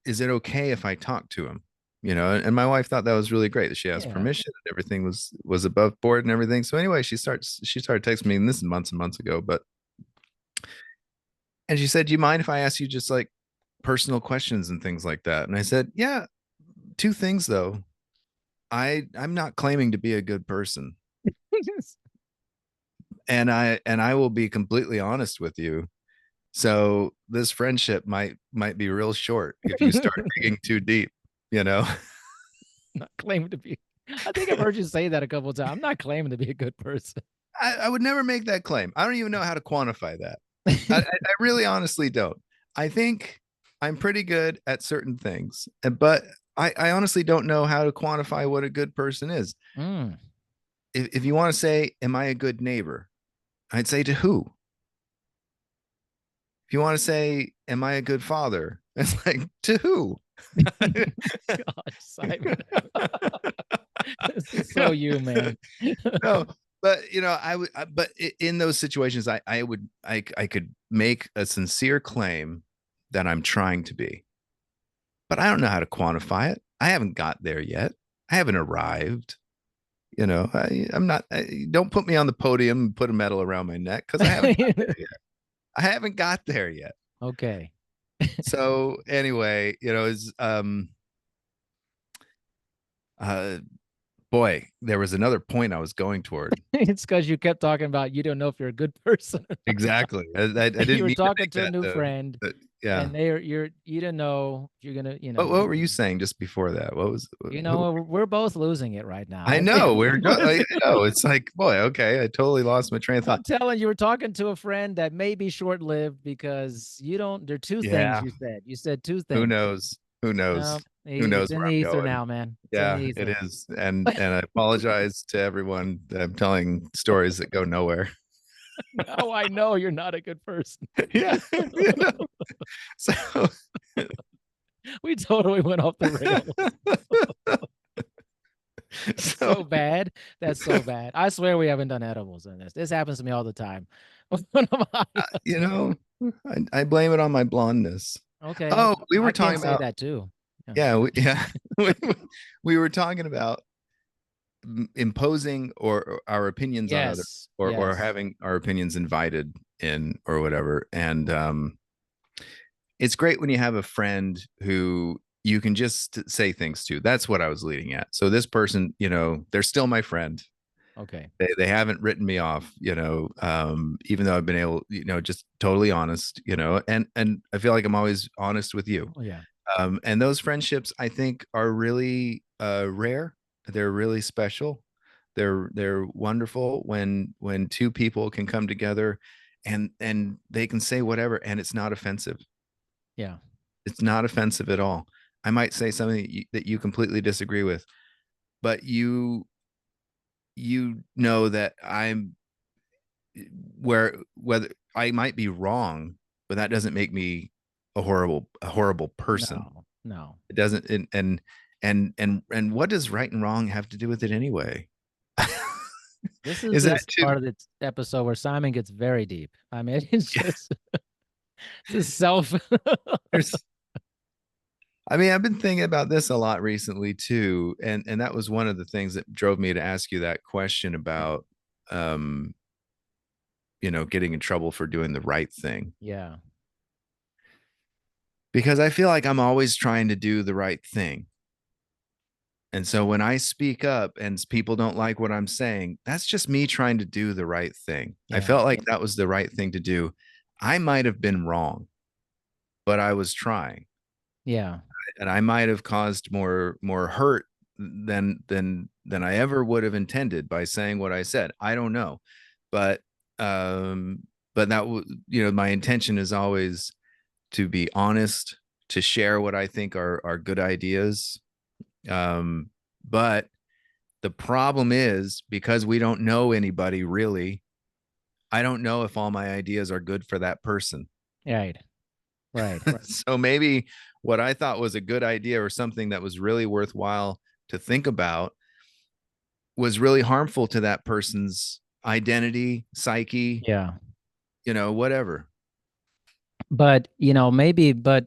Is it okay if I talk to him? And my wife thought that was really great that she asked Yeah. permission and everything was above board and everything. So anyway, she started texting me, and this is months and months ago, but and she said, "Do you mind if I ask you just like personal questions and things like that?" And I said, "Yeah, two things though. I'm not claiming to be a good person, and I will be completely honest with you. So this friendship might be real short if you start digging too deep, you know." Not claiming to be. I think I've heard you say that a couple of times. I'm not claiming to be a good person. I would never make that claim. I don't even know how to quantify that. I really honestly don't. I think I'm pretty good at certain things, but I honestly don't know how to quantify what a good person is. Mm. If you want to say, am I a good neighbor? I'd say to who? If you want to say, am I a good father? It's like, to who? Gosh, Simon. This is so you, man. No, but but in those situations, I could make a sincere claim that I'm trying to be, but I don't know how to quantify it. I haven't got there yet. I haven't arrived. I'm not. Don't put me on the podium and put a medal around my neck because I haven't got there yet. I haven't got there yet. Okay. So anyway, is uh boy, there was another point I was going toward. It's because you kept talking about you don't know if you're a good person. Exactly. I You didn't were mean to talking make to a that new friend, yeah. and you didn't know if you're gonna, What were you saying just before that? What was we're both losing it right now. I know I know it's like, boy, okay, I totally lost my train of thought. I'm telling you, were talking to a friend that may be short-lived because you don't. There are two things Yeah, you said. You said two who things. knows? Who knows? No, Who it's knows in where the I'm ether going? now, man. It's in the Yeah, it ether. is. And I apologize to everyone that I'm telling stories that go nowhere. Now I know you're not a good person. Yeah. So We totally went off the rails. That's so so bad. That's so bad. I swear we haven't done edibles in this. This happens to me all the time. When I'm high. you know, I blame it on my blondness. Okay, Oh, we were I talking can't say about that too. Yeah. yeah, we, we were talking about imposing or our opinions on others, Yes. or Yes. having our opinions invited in or whatever. And it's great when you have a friend who you can just say things to. That's what I was leading at. So this person, they're still my friend. Okay. They haven't written me off, even though I've been able, just totally honest, and I feel like I'm always honest with you. Oh yeah. And those friendships I think are really rare. They're really special. They're wonderful when two people can come together and they can say whatever and it's not offensive. Yeah. It's not offensive at all. I might say something that you completely disagree with, but you know that I'm whether I might be wrong, but that doesn't make me a horrible person. No. No. It doesn't. And what does right and wrong have to do with it anyway? This is Is that this too? part of the episode where Simon gets very deep. I mean, it's just this self. There's. I mean, I've been thinking about this a lot recently too, and that was one of the things that drove me to ask you that question about, um, getting in trouble for doing the right thing. Yeah. Because I feel like I'm always trying to do the right thing. And so when I speak up and people don't like what I'm saying, that's just me trying to do the right thing. I Yeah. felt like that was the right thing to do. I might have been wrong, but I was trying. Yeah. and I might have caused more hurt than I ever would have intended by saying what I said. I don't know, but um, but my intention is always to be honest, to share what I think are good ideas. But the problem is because we don't know anybody really, I don't know if all my ideas are good for that person. Right. Right. Right. So maybe what I thought was a good idea or something that was really worthwhile to think about was really harmful to that person's identity, psyche, Yeah. whatever. But, but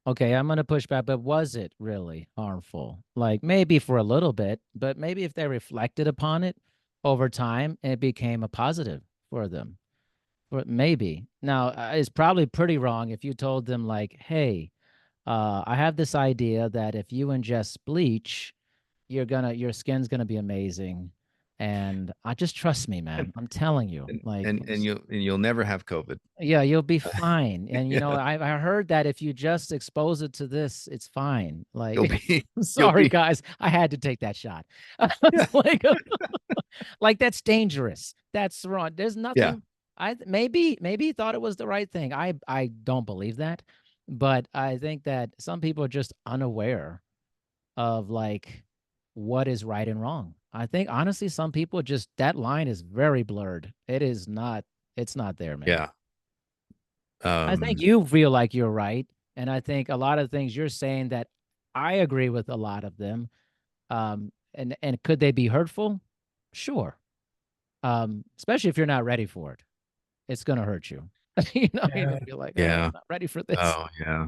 okay, I'm going to push back, but was it really harmful? Like maybe for a little bit, but maybe if they reflected upon it over time, it became a positive for them. Or maybe. Now, it's probably pretty wrong if you told them like, "Hey, I have this idea that if you ingest bleach, your skin's gonna be amazing, and I just trust me, And man. I'm telling you, like, you'll never have COVID. yeah, you'll be fine." And Yeah, I heard that if you just expose it to this, it's fine. you'll Like, be you'll sorry be guys, I had to take that shot. yeah, It's like that's dangerous. That's wrong. There's yeah, nothing. I maybe he thought it was the right thing. I don't believe that, but I think that some people are just unaware of like what is right and wrong. I think honestly, some people just that line is very blurred. It is not. It's not there, man. yeah. I think Um, you feel like you're right, and I think a lot of things you're saying that I agree with a lot of them. And could they be hurtful? Sure. Especially if you're not ready for it. It's gonna hurt you. You're yeah, gonna be like, oh, yeah. I'm not ready for this. Oh, yeah.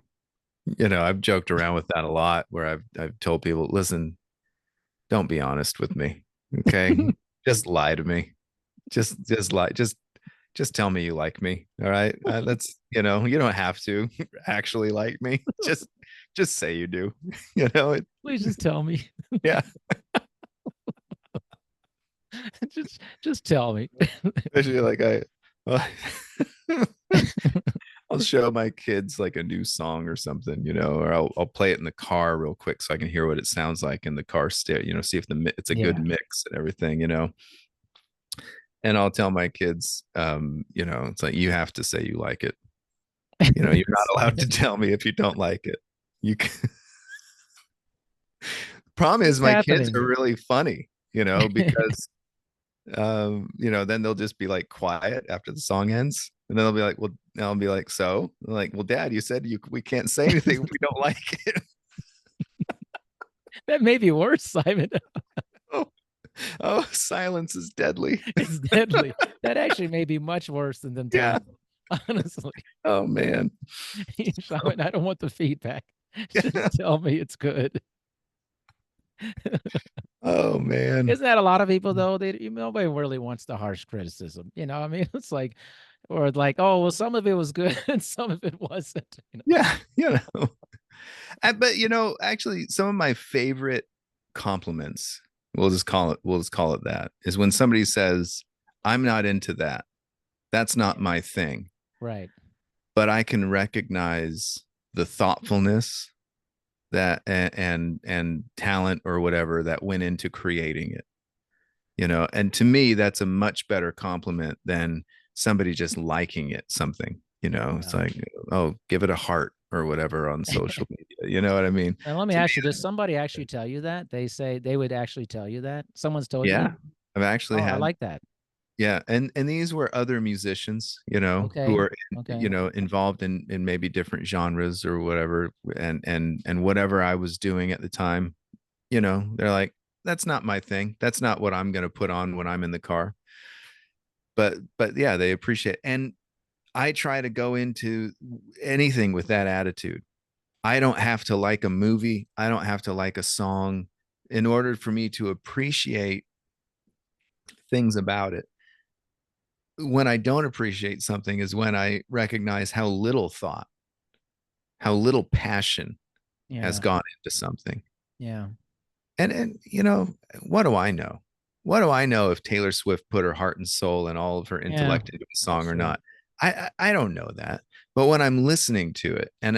I've joked around with that a lot where I've told people, listen, don't be honest with me. Okay. Just lie to me. Just lie. Just tell me you like me. All right. That's, you don't have to actually like me. Just say you do. It, Please just tell me. yeah. just tell me. Especially like well, I'll show my kids like a new song or something, or I'll play it in the car real quick so I can hear what it sounds like in the car stereo, see if it's a good Yeah. mix and everything. And I'll tell my kids, it's like you have to say you like it. You're not allowed to tell me if you don't like it. You can... Problem is What's my kids are happening? really funny, because then they'll just be like quiet after the song ends. And then they'll be like, well, I'll be like, so I'm like, well, Dad, you said we can't say anything if we don't like it. That may be worse, Simon. Oh, oh, silence is deadly. It's deadly. That actually may be much worse than them Yeah. telling you. Honestly. Oh man. Oh, Simon, I don't want the feedback. Just yeah. tell me it's good. Oh man. Isn't that a lot of people though? Nobody really wants the harsh criticism. I mean, it's like, or like, oh, well, some of it was good and some of it wasn't. Yeah. But actually, some of my favorite compliments, we'll just call it that, is when somebody says, "I'm not into that. That's not my thing." Right. But I can recognize the thoughtfulness that and talent or whatever that went into creating it. And to me that's a much better compliment than somebody just liking something. It's Yeah. like, oh, give it a heart or whatever on social media. You know what I mean? And let me To me, ask you, does somebody actually tell you that? They say they would actually tell you that? Someone's told you yeah, that? I've actually Oh, I had, like that. yeah, and these were other musicians, who Okay. are, Okay. involved in maybe different genres or whatever, and whatever I was doing at the time. They're like, that's not my thing. That's not what I'm going to put on when I'm in the car. But yeah, they appreciate. And I try to go into anything with that attitude. I don't have to like a movie. I don't have to like a song in order for me to appreciate things about it. When I don't appreciate something is when I recognize how little thought, how little passion has Yeah. gone into something. Yeah. And what do I know? What do I know if Taylor Swift put her heart and soul and all of her Yeah. intellect into a That's song or true. not? I don't know that. But when I'm listening to it and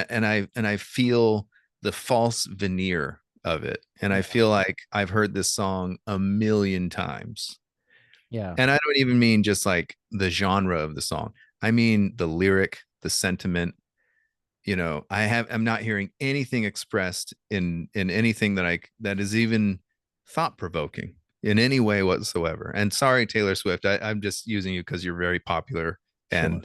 I feel the false veneer of it. And I Yeah. feel like I've heard this song a million times. Yeah. And I don't even mean just like the genre of the song. I mean the lyric, the sentiment. I'm not hearing anything expressed in anything that is even thought provoking in any way whatsoever. And sorry, Taylor Swift, I'm just using you because you're very popular Sure.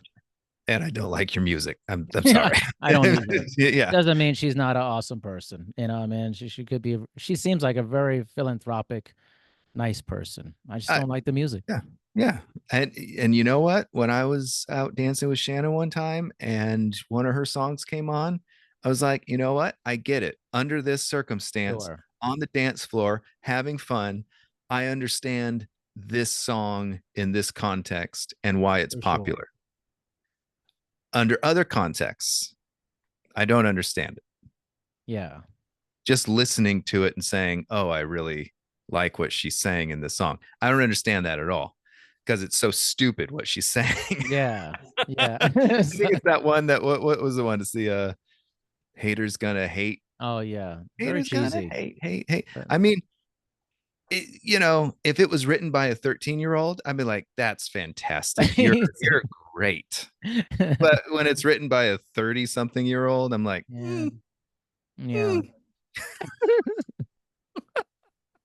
and I don't like your music. I'm Yeah. sorry. I don't either. Yeah. Doesn't mean she's not an awesome person. I mean, she could be. She seems like a very philanthropic, nice person. I just I, don't like the music. Yeah. Yeah. And you know what? When I was out dancing with Shannon one time and one of her songs came on, I was like, you know what? I get it. Under this circumstance, Sure. on the dance floor, having fun, I understand this song in this context and why it's For sure. popular. Under other contexts, I don't understand it. Yeah. Just listening to it and saying, "Oh, I really like what she's saying in this song." I don't understand that at all because it's so stupid what she's saying. Yeah. Yeah. I think it's that one that what was the one? It's the haters gonna hate, Oh yeah. Very haters gonna cheesy. hate. But I mean, if it was written by a 13-year-old, I'd be like, that's fantastic. You're great. But when it's written by a 30-something-year-old, I'm like, yeah. Yeah. mm.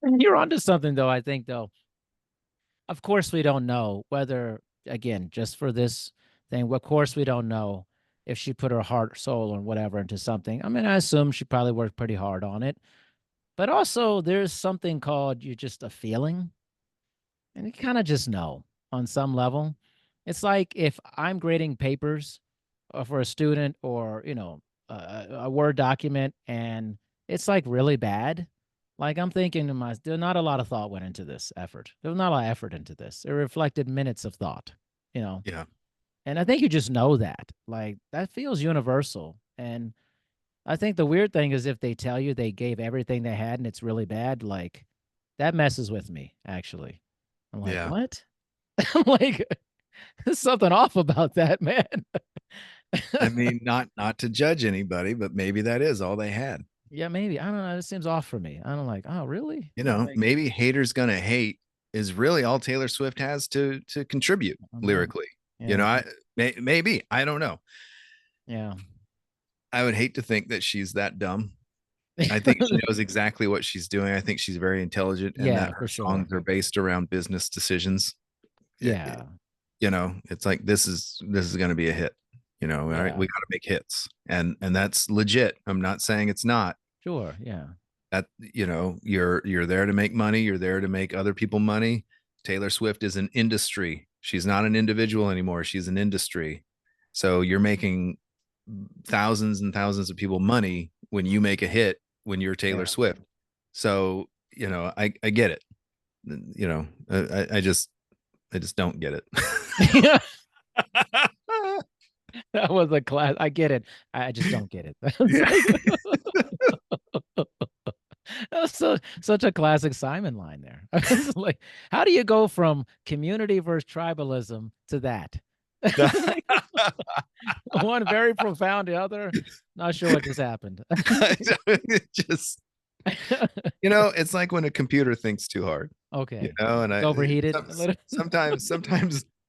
You're onto something though, I think though. Of course we don't know whether, again, just for this thing, of course we don't know if she put her heart, soul, or whatever into something. I mean, I assume she probably worked pretty hard on it. But also there's something called you just a feeling. And you kind of just know on some level. It's like if I'm grading papers for a student or, a Word document and it's like really bad. Like I'm thinking to myself, there's not a lot of thought went into this effort. There was not a lot of effort into this. It reflected minutes of thought, you know. Yeah. And I think you just know that. Like that feels universal. And I think the weird thing is if they tell you they gave everything they had and it's really bad, like that messes with me, actually. I'm like, Yeah. what? I'm like, there's something off about that, man. I mean, not to judge anybody, but maybe that is all they had. Yeah, maybe. I don't know. It seems off for me. I don't like, oh, really? Like, Maybe haters gonna hate is really all Taylor Swift has to contribute I don't know. lyrically. Yeah. Maybe I don't know. Yeah. I would hate to think that she's that dumb. I think she knows exactly what she's doing. I think she's very intelligent, and that Yeah, her for sure. songs are based around business decisions. Yeah. It's like this is going to be a hit. All right, Yeah. we got to make hits, and that's legit. I'm not saying it's not. Sure. Yeah. That you're there to make money. You're there to make other people money. Taylor Swift is an industry. She's not an individual anymore. She's an industry. So you're making thousands and thousands of people money when you make a hit when you're Taylor Yeah. Swift. So I get it. I just don't get it. Yeah. That was a class. I get it. I just don't get it. Yeah. That was such a classic Simon line there. I was like, how do you go from community versus tribalism to that? Like, one very profound, the other not sure what just happened. just it's like when a computer thinks too hard, Okay, and it's overheated. sometimes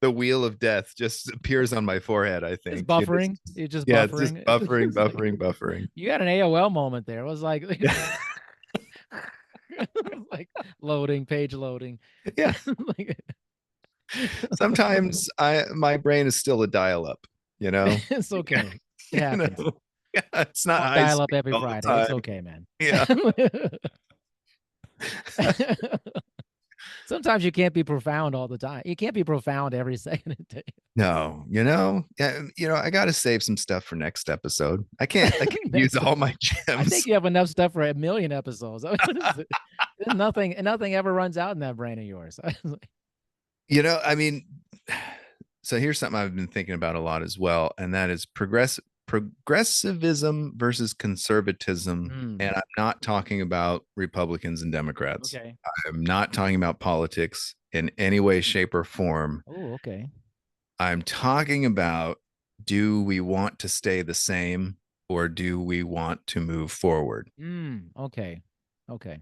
the wheel of death just appears on my forehead. I It's think buffering. You're just yeah, it's just buffering. buffering, It's like, buffering. you had an AOL moment there. It was like, like loading, page loading. Yeah. Like, Sometimes my brain is still a dial up, you know. it's okay. It you happens. know, yeah, it's not high Dial up speed every all the Friday. It's time. okay, man. Yeah. Sometimes you can't be profound all the time. You can't be profound every second of the day. No, yeah, I got to save some stuff for next episode. I can't use Next, all my I think gems. you have enough stuff for a million episodes. Nothing ever runs out in that brain of yours. I mean, so here's something I've been thinking about a lot as well, and that is progressivism versus conservatism. Hmm. And I'm not talking about Republicans and Democrats. Okay. I'm not talking about politics in any way, shape, or form. Oh, okay. I'm talking about, do we want to stay the same or do we want to move forward? Okay. Okay.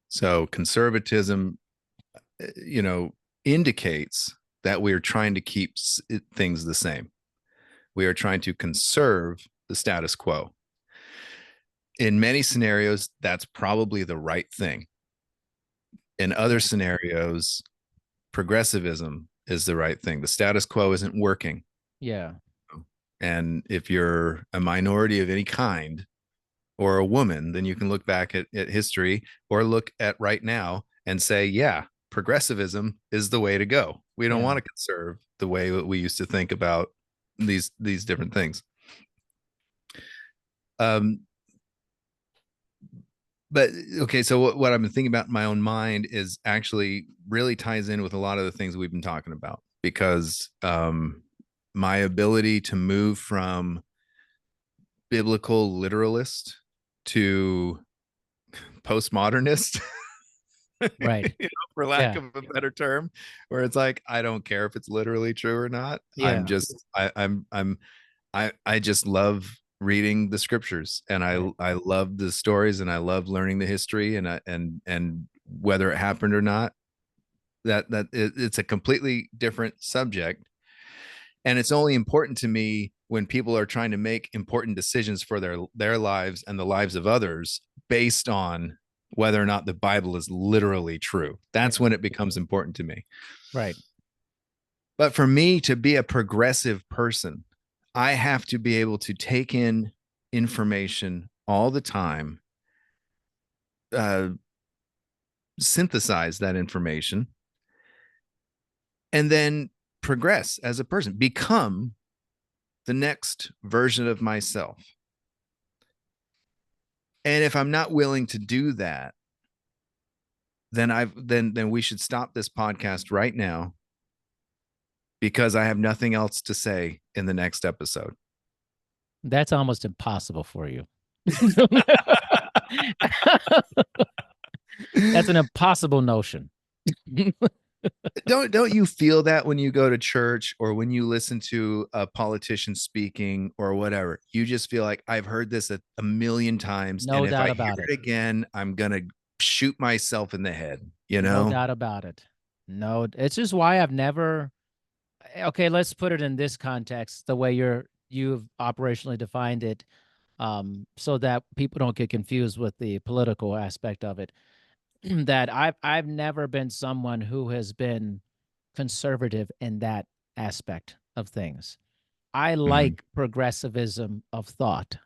So conservatism, you know, indicates that we're trying to keep things the same. We are trying to conserve the status quo. In many scenarios, that's probably the right thing. In other Yeah. scenarios, progressivism is the right thing. The status quo isn't working. Yeah. And if you're a minority of any kind or a woman, then you can look back at history or look at right now and say, yeah, progressivism is the way to go. We don't Yeah. want to conserve the way that we used to think about these different things. Um, but okay, so what I've been thinking about in my own mind is actually really ties in with a lot of the things we've been talking about, because my ability to move from biblical literalist to postmodernist, Right. for lack Yeah. of a better term, where it's like I don't care if it's literally true or not. I'm Yeah. just I just love reading the scriptures, and Right. I love the stories, and I love learning the history, and whether it happened or not, it's a completely different subject. And it's only important to me when people are trying to make important decisions for their lives and the lives of others based on whether or not the Bible is literally true. That's Yeah. when it becomes important to me. Right. But for me to be a progressive person, I have to be able to take in information all the time, uh, synthesize that information, and then progress as a person, become the next version of myself. And if I'm not willing to do that, then we should stop this podcast right now, because I have nothing else to say in the next episode. That's almost impossible for you. That's an impossible notion. Don't you feel that when you go to church or when you listen to a politician speaking or whatever? You just feel like I've heard this a million times, and No if I doubt hear about it. it again, I'm gonna shoot myself in the head, you No know? doubt about it. No, it's just why I've never, okay, let's put it in this context, the way you've operationally defined it, so that people don't get confused with the political aspect of it. That I've never been someone who has been conservative in that aspect of things. I Mhm. like progressivism of thought.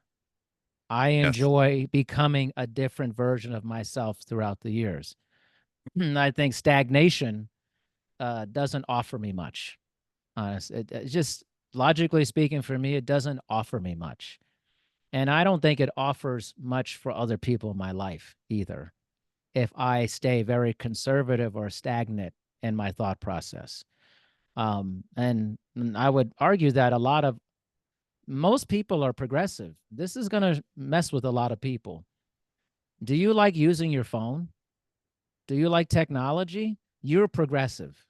I Yes. enjoy becoming a different version of myself throughout the years. I think stagnation doesn't offer me much. Honest, it just logically speaking, for me, it doesn't offer me much, and I don't think it offers much for other people in my life either. If I stay very conservative or stagnant in my thought process, and I would argue that most people are progressive. This is going to mess with a lot of people. Do you like using your phone? Do you like technology? You're progressive.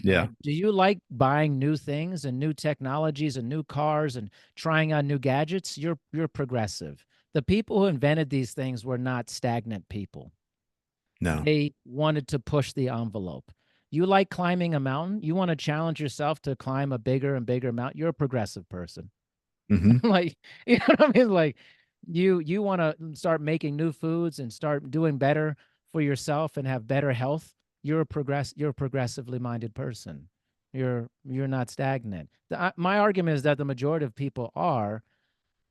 Yeah. Do you like buying new things and new technologies and new cars and trying on new gadgets? You're progressive. The people who invented these things were not stagnant people. No. They wanted to push the envelope. You like climbing a mountain? You want to challenge yourself to climb a bigger and bigger mountain? You're a progressive person. Hmm. Like, you know what I mean? Like, you want to start making new foods and start doing better for yourself and have better health. You're a progressively minded person. You're not stagnant. My argument is that the majority of people are,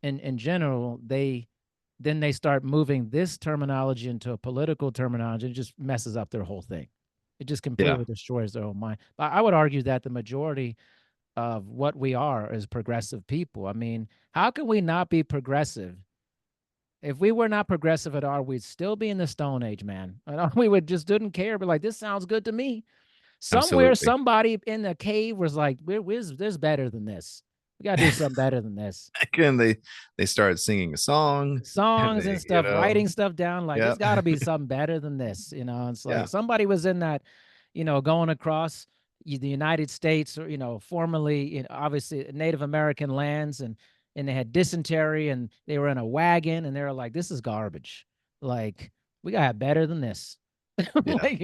in general, they start moving this terminology into a political terminology. It just messes up their whole thing. It just Yeah. completely destroys their whole mind. But I would argue that the majority of what we are as progressive people. I mean, how can we not be progressive? If we were not progressive at all, we'd still be in the Stone Age, man. We would just didn't care. But like, this sounds good to me. Somewhere, Absolutely. somebody in a cave was like, "There's better than this. We gotta do something better than this." And they started singing a song, and Songs they, and stuff, writing stuff down. Like, yeah. there's got to be something better than this. It's like Yeah. somebody was in that, going across the United States, or formerly, obviously Native American lands, and and they had dysentery and they were in a wagon and they were like, this is garbage. Like, we got better than this. Yeah. Like,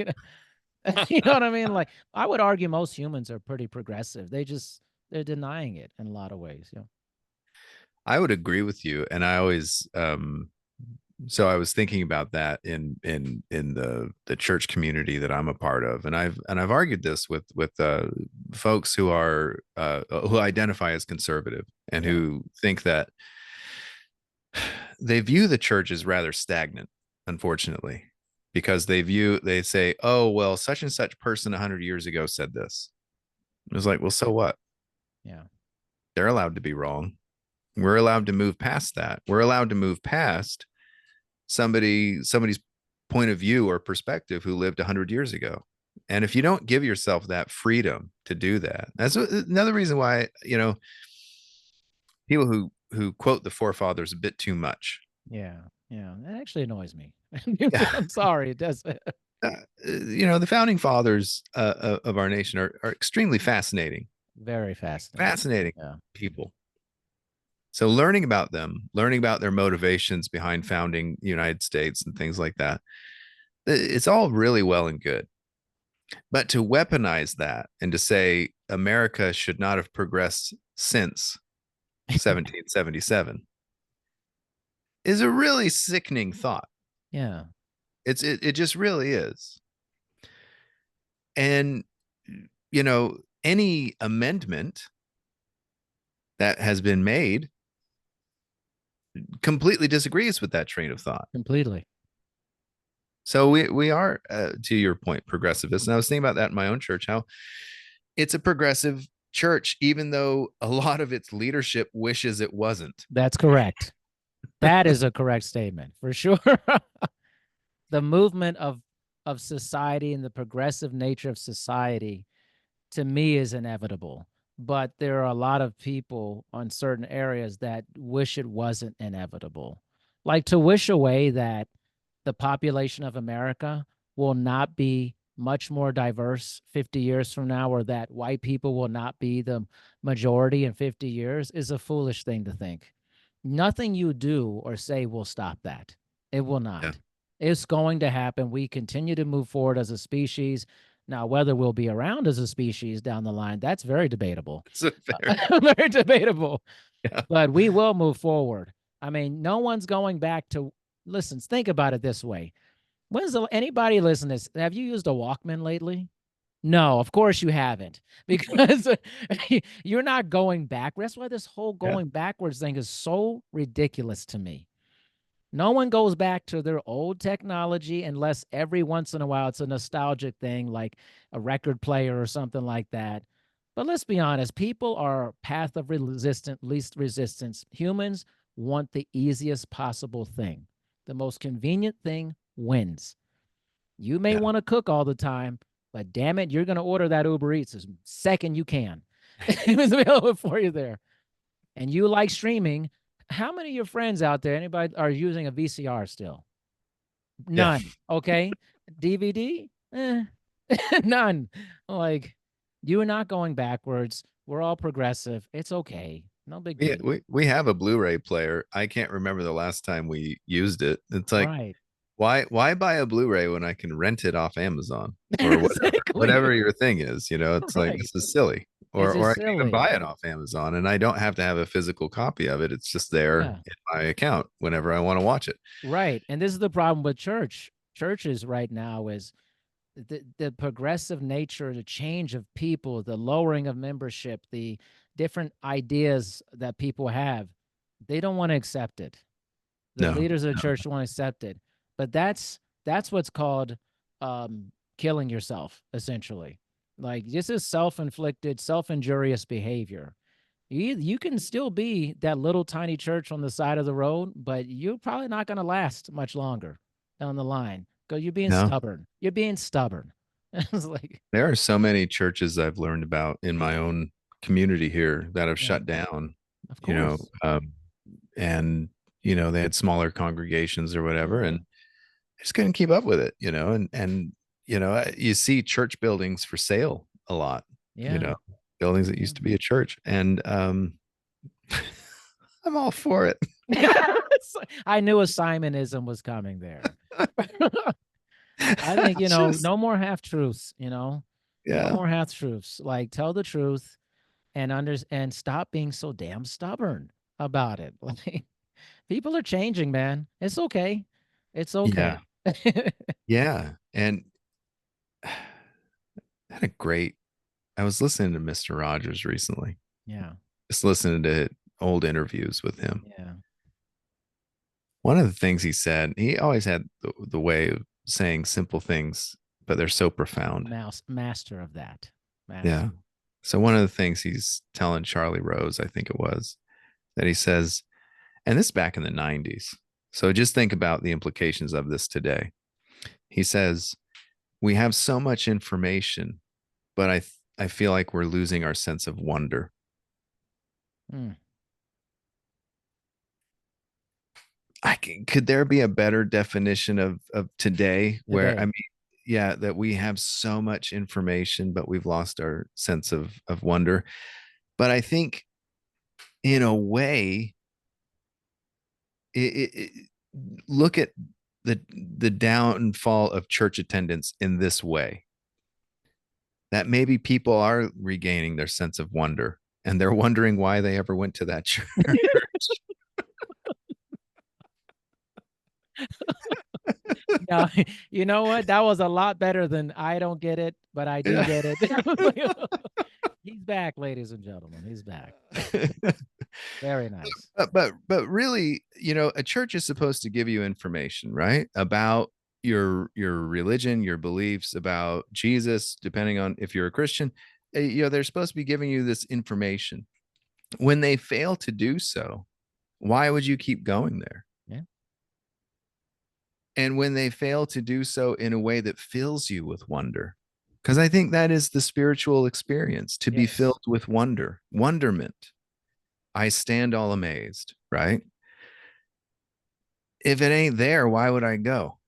you know what I mean? Like, I would argue most humans are pretty progressive. They're denying it in a lot of ways. Yeah. I would agree with you. And I always, so I was thinking about that in the church community that I'm a part of, and I've argued this with folks who identify as conservative and Yeah. who think that they view the church as rather stagnant, unfortunately, because they say, oh well, such and such person 100 years ago said this. It was like, well, so what? Yeah. They're allowed to be wrong. We're allowed to move past that. We're allowed to move past somebody's point of view or perspective who lived 100 years ago. And if you don't give yourself that freedom to do that, that's another reason why, people who quote the forefathers a bit too much. Yeah. Yeah. That actually annoys me. Yeah. I'm sorry. It does. The founding fathers of our nation are extremely fascinating, Very fascinating. fascinating Yeah. people. So learning about them, learning about their motivations behind founding the United States and things like that, it's all really well and good. But to weaponize that and to say America should not have progressed since 1777 is a really sickening thought. Yeah. It just really is. And any amendment that has been made completely disagrees with that train of thought. Completely. So we are, to your point, progressivists. And I was thinking about that in my own church, how it's a progressive church, even though a lot of its leadership wishes it wasn't. That's correct. That is a correct statement for sure. The movement of society and the progressive nature of society to me is inevitable. But there are a lot of people on certain areas that wish it wasn't inevitable. Like to wish away that the population of America will not be much more diverse 50 years from now, or that white people will not be the majority in 50 years is a foolish thing to think. Nothing you do or say will stop that. It will Yeah. not. It's going to happen. We continue to move forward as a species. Now, whether we'll be around as a species down the line, that's very debatable. It's a very, Very debatable. yeah. But we will move forward. I mean, no one's going back to listen. Think about it this way. Anybody listen to this? Have you used a Walkman lately? No, of course you haven't, because you're not going back. That's why this whole Yeah. going backwards thing is so ridiculous to me. No one goes back to their old technology unless every once in a while it's a nostalgic thing like a record player or something like that. But let's be honest, people are path of least resistance. Humans want the easiest possible thing. The most convenient thing wins. You may Yeah. want to cook all the time, but damn it, you're going to order that Uber Eats the second you can. It was available for you there. And you like streaming. How many of your friends out there, anybody, are using a VCR still? Yeah. None. Okay. DVD? None. Like, you are not going backwards. We're all progressive. It's okay. No big We, deal. we have a Blu-ray player. I can't remember the last time we used it. It's like, Right. why buy a Blu-ray when I can rent it off Amazon or whatever Exactly. your thing is? It's like, Right. this is silly. It's Or just I can even buy silly. it off Amazon and I don't have to have a physical copy of it. It's just there Yeah. in my account whenever I want to watch it. Right. And this is the problem with churches right now is the progressive nature, the change of people, the lowering of membership, the different ideas that people have. They don't want to accept it. The No, leaders of the no, church don't want to accept it. But that's what's called killing yourself, essentially. Like, this is self-inflicted, self-injurious behavior. You can still be that little tiny church on the side of the road, but you're probably not going to last much longer down the line because you're being no. stubborn. You're being stubborn. It's like, There are so many churches I've learned about in my own community here that have yeah, shut down, of you know, course. um, and they had smaller congregations or whatever, and Hmm. I just couldn't keep up with it, and you see church buildings for sale a lot, you Yeah, know, buildings that yeah, used to be a church, and I'm all for it. I knew a Simonism was coming there. I think, Just no more half truths, no yeah. more half truths. Like, tell the truth and stop being so damn stubborn about it. Like, people are changing, man. It's okay. It's Yeah. okay. Yeah. And had a great I was listening to Mr. Rogers recently. Yeah. Just listening to old interviews with him. Yeah. One of the things he said, he always had the way of saying simple things, but they're so profound. Master of that. Master. Yeah. So one of the things he's telling Charlie Rose, I think it was, that he says, and this back in the 90s. So just think about the implications of this today. He says, we have so much information, but I feel like we're losing our sense of wonder. Mm. Could there be a better definition of today where I Today. mean, yeah, that we have so much information, but we've lost our sense of wonder. But I think in a way, it look at the downfall of church attendance in this way, that maybe people are regaining their sense of wonder and they're wondering why they ever went to that church. Yeah, you know what? That was a lot better than I don't get it, but I do Yeah. get it. He's back, ladies and gentlemen. He's back. Very nice. But really, a church is supposed to give you information, right? About your religion, your beliefs, about Jesus, depending on if you're a Christian. They're supposed to be giving you this information. When they fail to do so, why would you keep going there? Yeah. And when they fail to do so in a way that fills you with wonder, because I think that is the spiritual experience, to be Yes. filled with wonderment. I stand all amazed, right? If it ain't there, why would I go?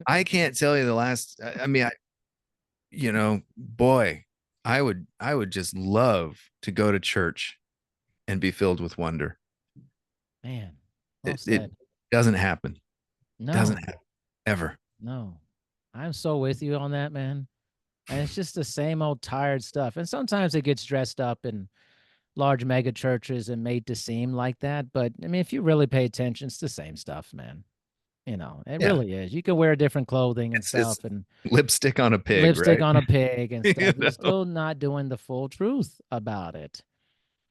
I can't tell you the last, I mean, boy, I would just love to go to church and be filled with wonder. Man, well It said. doesn't happen. Doesn't No, happen ever. no. I'm so with you on that, man. And it's just the same old tired stuff. And sometimes it gets dressed up in large mega churches and made to seem like that. But I mean, if you really pay attention, it's the same stuff, man. It Yeah. really is. You can wear different clothing and It's stuff and lipstick on a pig, lipstick right? on a pig and you stuff. You're know? still not doing the full truth about it.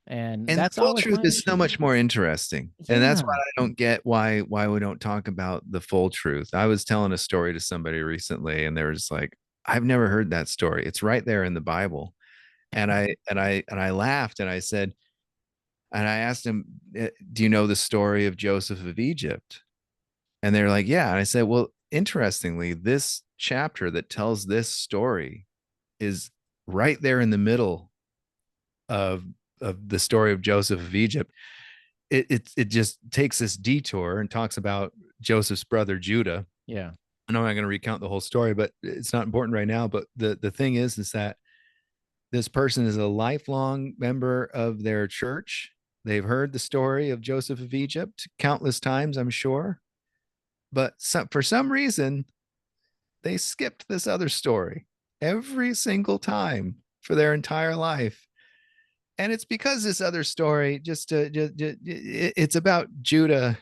And And the that's full always truth my is so issue. much more interesting. And that's Yeah. what I don't get, why we don't talk about the full truth. I was telling a story to somebody recently and there was like, I've never heard that story. It's right there in the Bible. And I laughed and I said, and I asked him, do you know the story of Joseph of Egypt? And they're like, yeah. And I said, well, interestingly, this chapter that tells this story is right there in the middle of the story of Joseph of Egypt. It just takes this detour and talks about Joseph's brother Judah. Yeah. I know I'm not going to recount the whole story, but it's not important right now. But the thing is that this person is a lifelong member of their church. They've heard the story of Joseph of Egypt countless times, I'm sure. But for some reason, they skipped this other story every single time for their entire life. And it's because this other story it's about Judah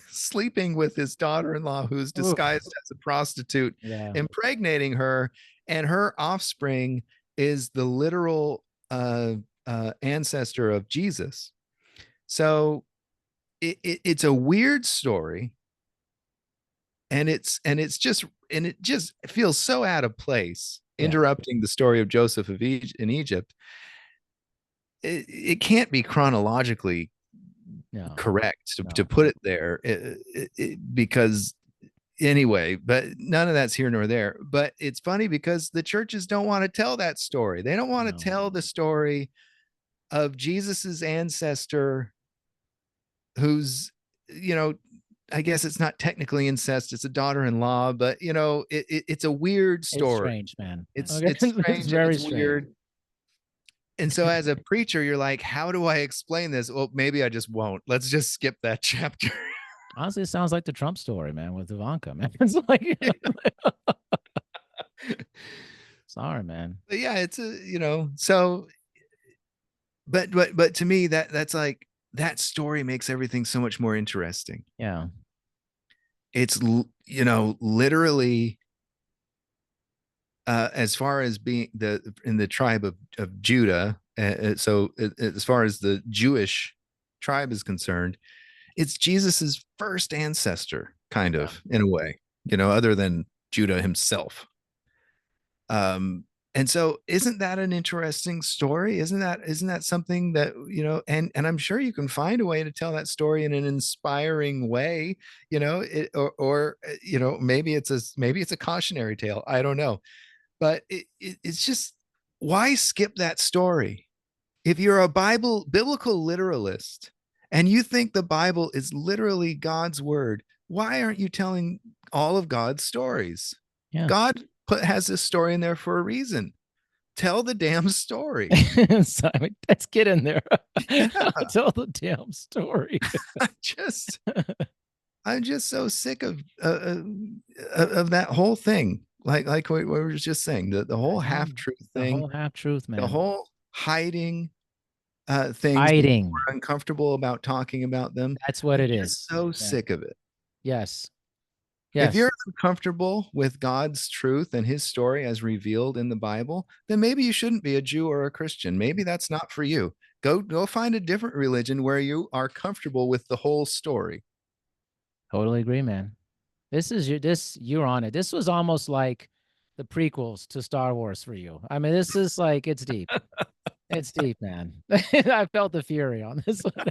sleeping with his daughter-in-law who's Oof. disguised as a prostitute, Yeah. impregnating her, and her offspring is the literal ancestor of Jesus. So it's a weird story, and it just feels so out of place, Yeah. interrupting the story of Joseph in Egypt. It can't be chronologically No. correct to No. put it there, because anyway, but none of that's here nor there. But it's funny because the churches don't want to tell that story. They don't want to No. tell the story of Jesus's ancestor, who's, you know, I guess it's not technically incest, it's a daughter-in-law, but it's a weird It's story. strange, man. It's Okay. it's It's strange and very it's strange. weird. And so as a preacher, you're like, how do I explain this? Well, maybe I just won't. Let's just skip that chapter. Honestly, it sounds like the Trump story, man, with Ivanka, man. It's like, sorry, man. But yeah, it's a, so but to me that's like that story makes everything so much more interesting. Yeah. It's literally as far as being in the tribe of Judah, as far as the Jewish tribe is concerned, it's Jesus's first ancestor, kind Yeah. of, in a way, other than Judah himself. Um, and so isn't that an interesting story? Isn't that something that, and I'm sure you can find a way to tell that story in an inspiring way, maybe it's a cautionary tale. I don't know. But it's just, why skip that story? If you're a biblical literalist and you think the Bible is literally God's word, why aren't you telling all of God's stories? Yeah. God has this story in there for a reason. Tell the damn story. So, I mean, let's get in there. Yeah, Tell the damn story. I just I'm just so sick of that whole thing. Like we were just saying, the I whole know. half truth The thing, whole half truth, the man. whole hiding things because Hiding. we're uncomfortable about talking about them. That's what I'm it just is. so Yeah. sick of it. Yes. If you're Yes. uncomfortable with God's truth and his story as revealed in the Bible, then maybe you shouldn't be a Jew or a Christian. Maybe that's not for you. Go find a different religion where you are comfortable with the whole story. Totally agree, man. You're on it. This was almost like the prequels to Star Wars for you. I mean, this is like it's deep. It's deep, man. I felt the fury on this one.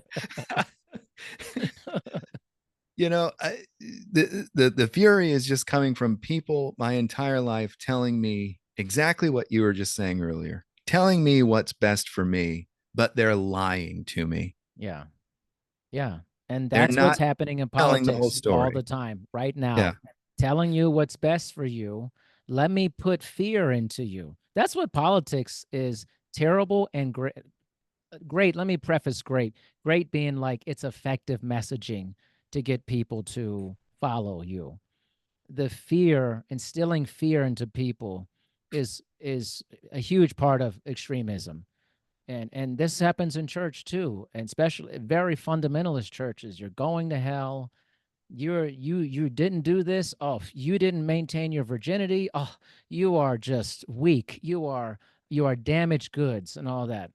The fury is just coming from people my entire life telling me exactly what you were just saying earlier, telling me what's best for me, but they're lying to me. Yeah. Yeah. And They're that's what's not happening in telling the whole politics all the story. time, right Yeah. now. Telling you what's best for you. Let me put fear into you. That's what politics is, terrible and great. Great. Let me preface great. Great being like it's effective messaging to get people to follow you. The fear, instilling fear into people is a huge part of extremism. And this happens in church too, and especially very fundamentalist churches. You're going to hell. You didn't do this. Oh, you didn't maintain your virginity. Oh, you are just weak. You are damaged goods and all that.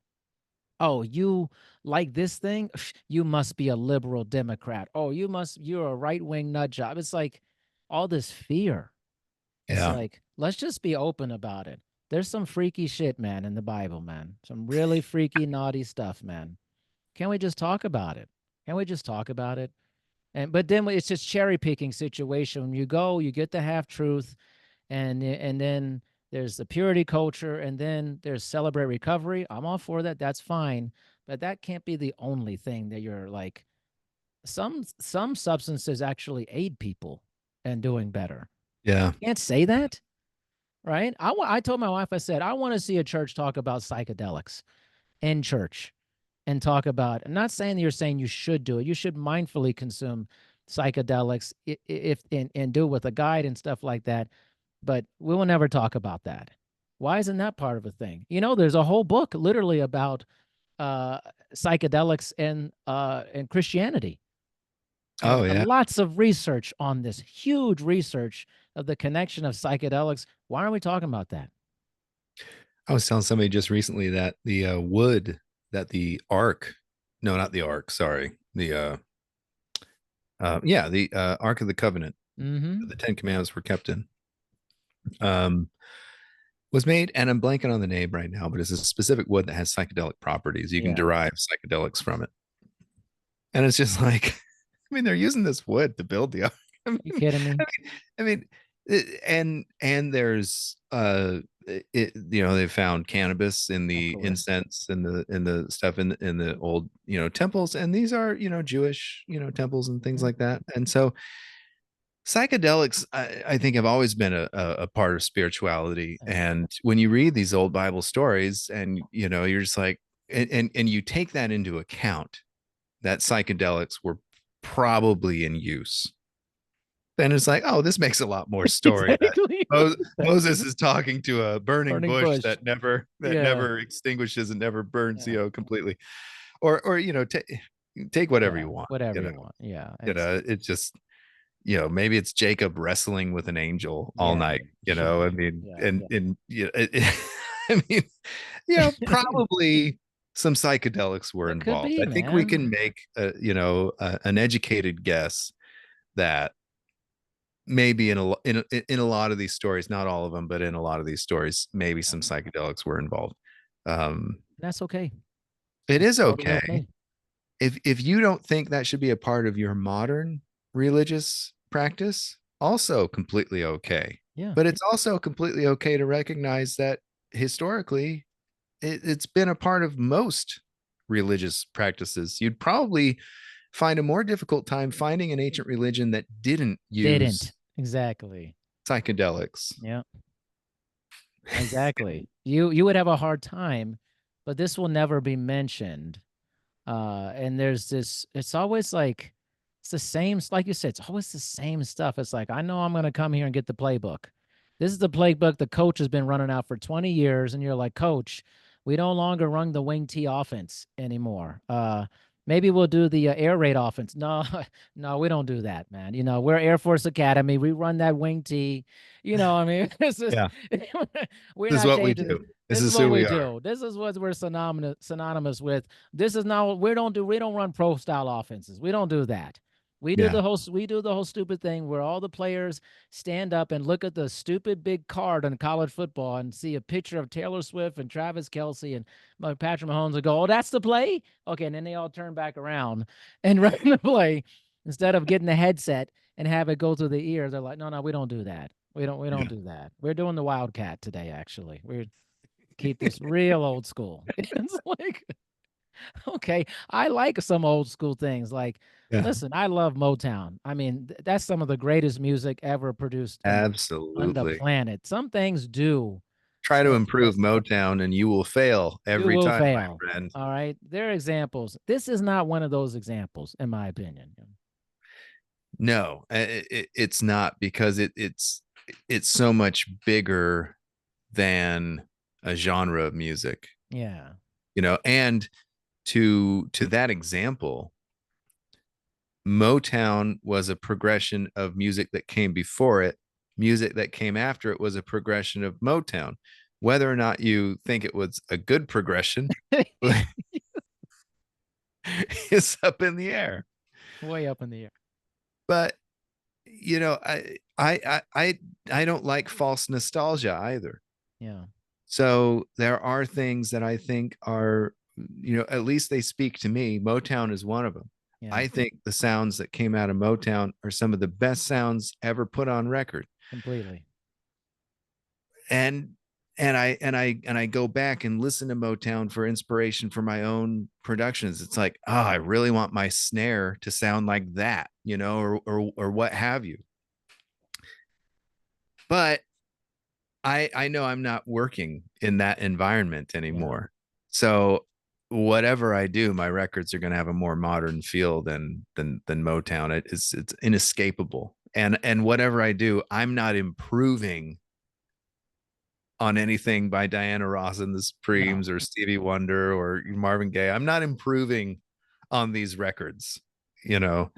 Oh, you like this thing? You must be a liberal Democrat. Oh, you're a right-wing nut job. It's like all this fear. It's Yeah. like, let's just be open about it. There's some freaky shit, man, in the Bible, man. Some really freaky, naughty stuff, man. Can we just talk about it? Can we just talk about it? But then it's just cherry picking situation. When you go, you get the half truth, and then there's the purity culture, and then there's celebrate recovery. I'm all for that. That's fine, but that can't be the only thing that you're like. Some substances actually aid people and doing better. Yeah. You can't say that, right? I told my wife, I said, I want to see a church talk about psychedelics in church and talk about, I'm not saying that you're saying you should do it. You should mindfully consume psychedelics if and do it with a guide and stuff like that. But we will never talk about that. Why isn't that part of a thing? There's a whole book literally about uh, psychedelics and Christianity. Oh yeah. Lots of research on this, huge research of the connection of psychedelics. Why aren't we talking about that? I was telling somebody just recently that the wood that the ark, no, not the ark, sorry, the Ark of the Covenant, Mm-hmm. the Ten Commandments were kept in, um, was made, and I'm blanking on the name right now, but it's a specific wood that has psychedelic properties. You can Yeah. derive psychedelics from it, and it's just like, I mean, they're using this wood to build the ark. I You mean, kidding me? I mean, and there's they found cannabis in Of the course. incense and the stuff in the old temples, and these are Jewish temples and things Mhm. like that, and so Psychedelics, I think, have always been a part of spirituality. Yeah. And when you read these old Bible stories, and you're just like, and you take that into account, that psychedelics were probably in use, then it's like, oh, this makes a lot more story that Exactly. Moses is talking to a burning Burning bush bush. that Yeah. never extinguishes and never burns, Yeah. completely. Or take whatever Yeah. you want, Whatever you want. Yeah. It's it's just, maybe it's Jacob wrestling with an angel all yeah. night, Sure. I mean, Yeah. and I mean, probably some psychedelics were It could involved. be, I think we man. can make an educated guess that maybe in a lot of these stories, not all of them, but in a lot of these stories, maybe Yeah. some psychedelics were involved. Um, That's okay. it That's is totally okay okay. if you don't think that should be a part of your modern religious practice. Also completely okay, Yeah. but it's also completely okay to recognize that historically it's been a part of most religious practices. You'd probably find a more difficult time finding an ancient religion that didn't Didn't. use Exactly. psychedelics. Yeah. Exactly. You would have a hard time, but this will never be mentioned. And there's this, it's always like, it's the same, like you said, it's always the same stuff. It's like, I know I'm going to come here and get the playbook. This is the playbook the coach has been running out for 20 years. And you're like, coach, we no longer run the wing T offense anymore. Maybe we'll do the air raid offense. No, no, we don't do that, man. We're Air Force Academy. We run that wing T. I mean, this is, Yeah, we're this is not what we changing this. do. This This is is what who we we are. do. This is what we're synonymous with. This is not what we don't run pro style offenses. We don't do that. Yeah, We do the whole stupid thing where all the players stand up and look at the stupid big card on college football and see a picture of Taylor Swift and Travis Kelsey and Patrick Mahomes and go, "Oh, that's the play." Okay, and then they all turn back around and run the play instead of getting the headset and have it go through the ear. They're like, "No, no, we don't do that. We don't yeah, do that. We're doing the Wildcat today. Actually, we're keep this real old school." It's like, okay, I like some old school things. Like, yeah. listen, I love Motown. I mean, that's some of the greatest music ever produced on the Absolutely. planet. Some things do Try to still improve stand up. Motown and you will fail You every will time, fail. my friend. All right. There are examples. This is not one of those examples, in my opinion. No, it's not, because it's so much bigger than a genre of music, Yeah. and to that example, Motown was a progression of music that came before it. Music that came after it was a progression of Motown. Whether or not you think it was a good progression is up in the air. Way up in the air. But I don't like false nostalgia either. Yeah. So there are things that I think are, at least they speak to me. Motown is one of them. Yeah. I think the sounds that came out of Motown are some of the best sounds ever put on record. Completely. And I go back and listen to Motown for inspiration for my own productions. It's like, oh, I really want my snare to sound like that, or what have you. But I know I'm not working in that environment Yeah. anymore. So whatever I do, my records are going to have a more modern feel than Motown. It's inescapable. And whatever I do, I'm not improving on anything by Diana Ross and the No. Supremes or Stevie Wonder or Marvin Gaye. I'm not improving on these records, you know.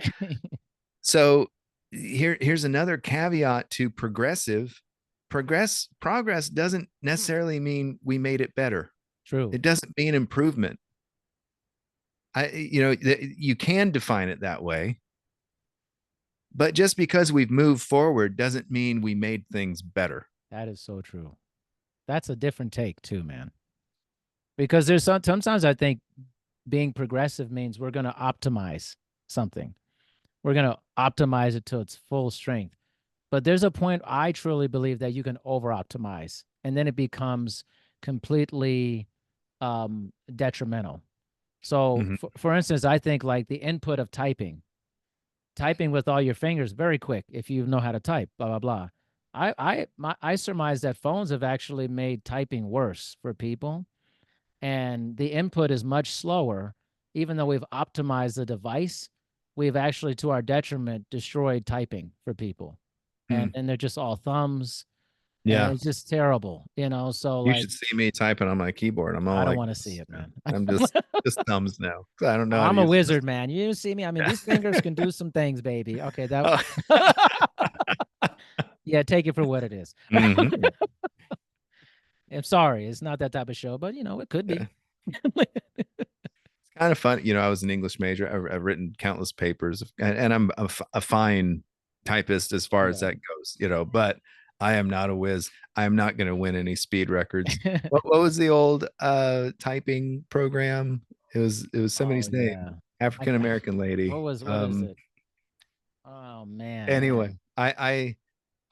So here's another caveat to progress doesn't necessarily mean we made it better. True. It doesn't mean improvement. You can define it that way, but just because we've moved forward doesn't mean we made things better. That is so true. That's a different take too, man. Because sometimes I think being progressive means we're going to optimize something. We're going to optimize it to its full strength. But there's a point I truly believe that you can over optimize and then it becomes completely detrimental. So Mhm. for instance, I think like the input of typing, typing with all your fingers very quick if you know how to type, blah blah blah. I surmise that phones have actually made typing worse for people, and the input is much slower. Even though we've optimized the device, we've actually, to our detriment, destroyed typing for people, and Hmm. and they're just all thumbs, and Yeah. it's just terrible, you know. So You like, should see me typing on my keyboard. I'm all I don't like want to see this. it, man. I'm just thumbs now. I don't know how to I'm a use this. wizard, man. You see me? I mean, these fingers can do some things, baby. Okay, that. Oh. Yeah, take it for what it is. Hmm. I'm sorry, it's not that type of show, but it could be. Yeah. It's kind of fun. I was an English major. I've written countless papers, and I'm a fine typist as far as Yeah. that goes. But I am not a whiz. I am not going to win any speed records. What was the old typing program? It was Oh somebody's name, yeah. African American What lady. was what is it? Oh man, Anyway, man.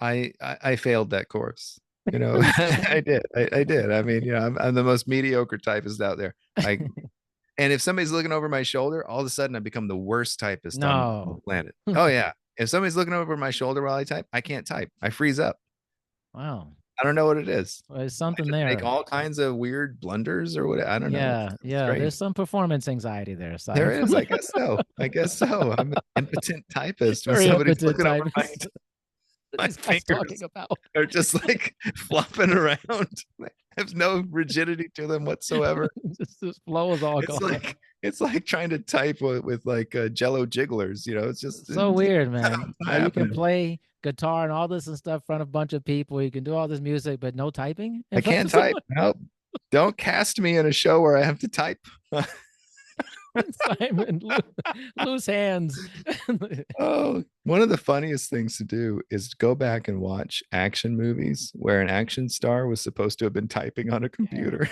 I failed that course. I did. I did. I mean, I'm the most mediocre typist out there. I And if somebody's looking over my shoulder, all of a sudden I become the worst typist on the No. planet. Oh yeah. If somebody's looking over my shoulder while I type, I can't type. I freeze up. Wow. I don't know what it is. Well, there's I something just make there. all kinds of weird blunders or what. I don't know. It's, Yeah, it's yeah. strange. There's some performance anxiety there, There Simon. is. I guess so. I guess so. I'm an impetent typist when Very somebody's impotent looking over my typist. What are my these guys talking fingers about? are just like flopping around. There's no rigidity to them whatsoever. This flow is all It's gone. like it's like trying to type with like Jello jigglers. It's just So it's weird, man. not How you can happening. play guitar and all this and stuff in front of a bunch of people. You can do all this music, but no typing in I front can't of type. someone. No, don't cast me in a show where I have to type. Simon, loose hands. Oh, one of the funniest things to do is go back and watch action movies where an action star was supposed to have been typing on a Yeah, computer.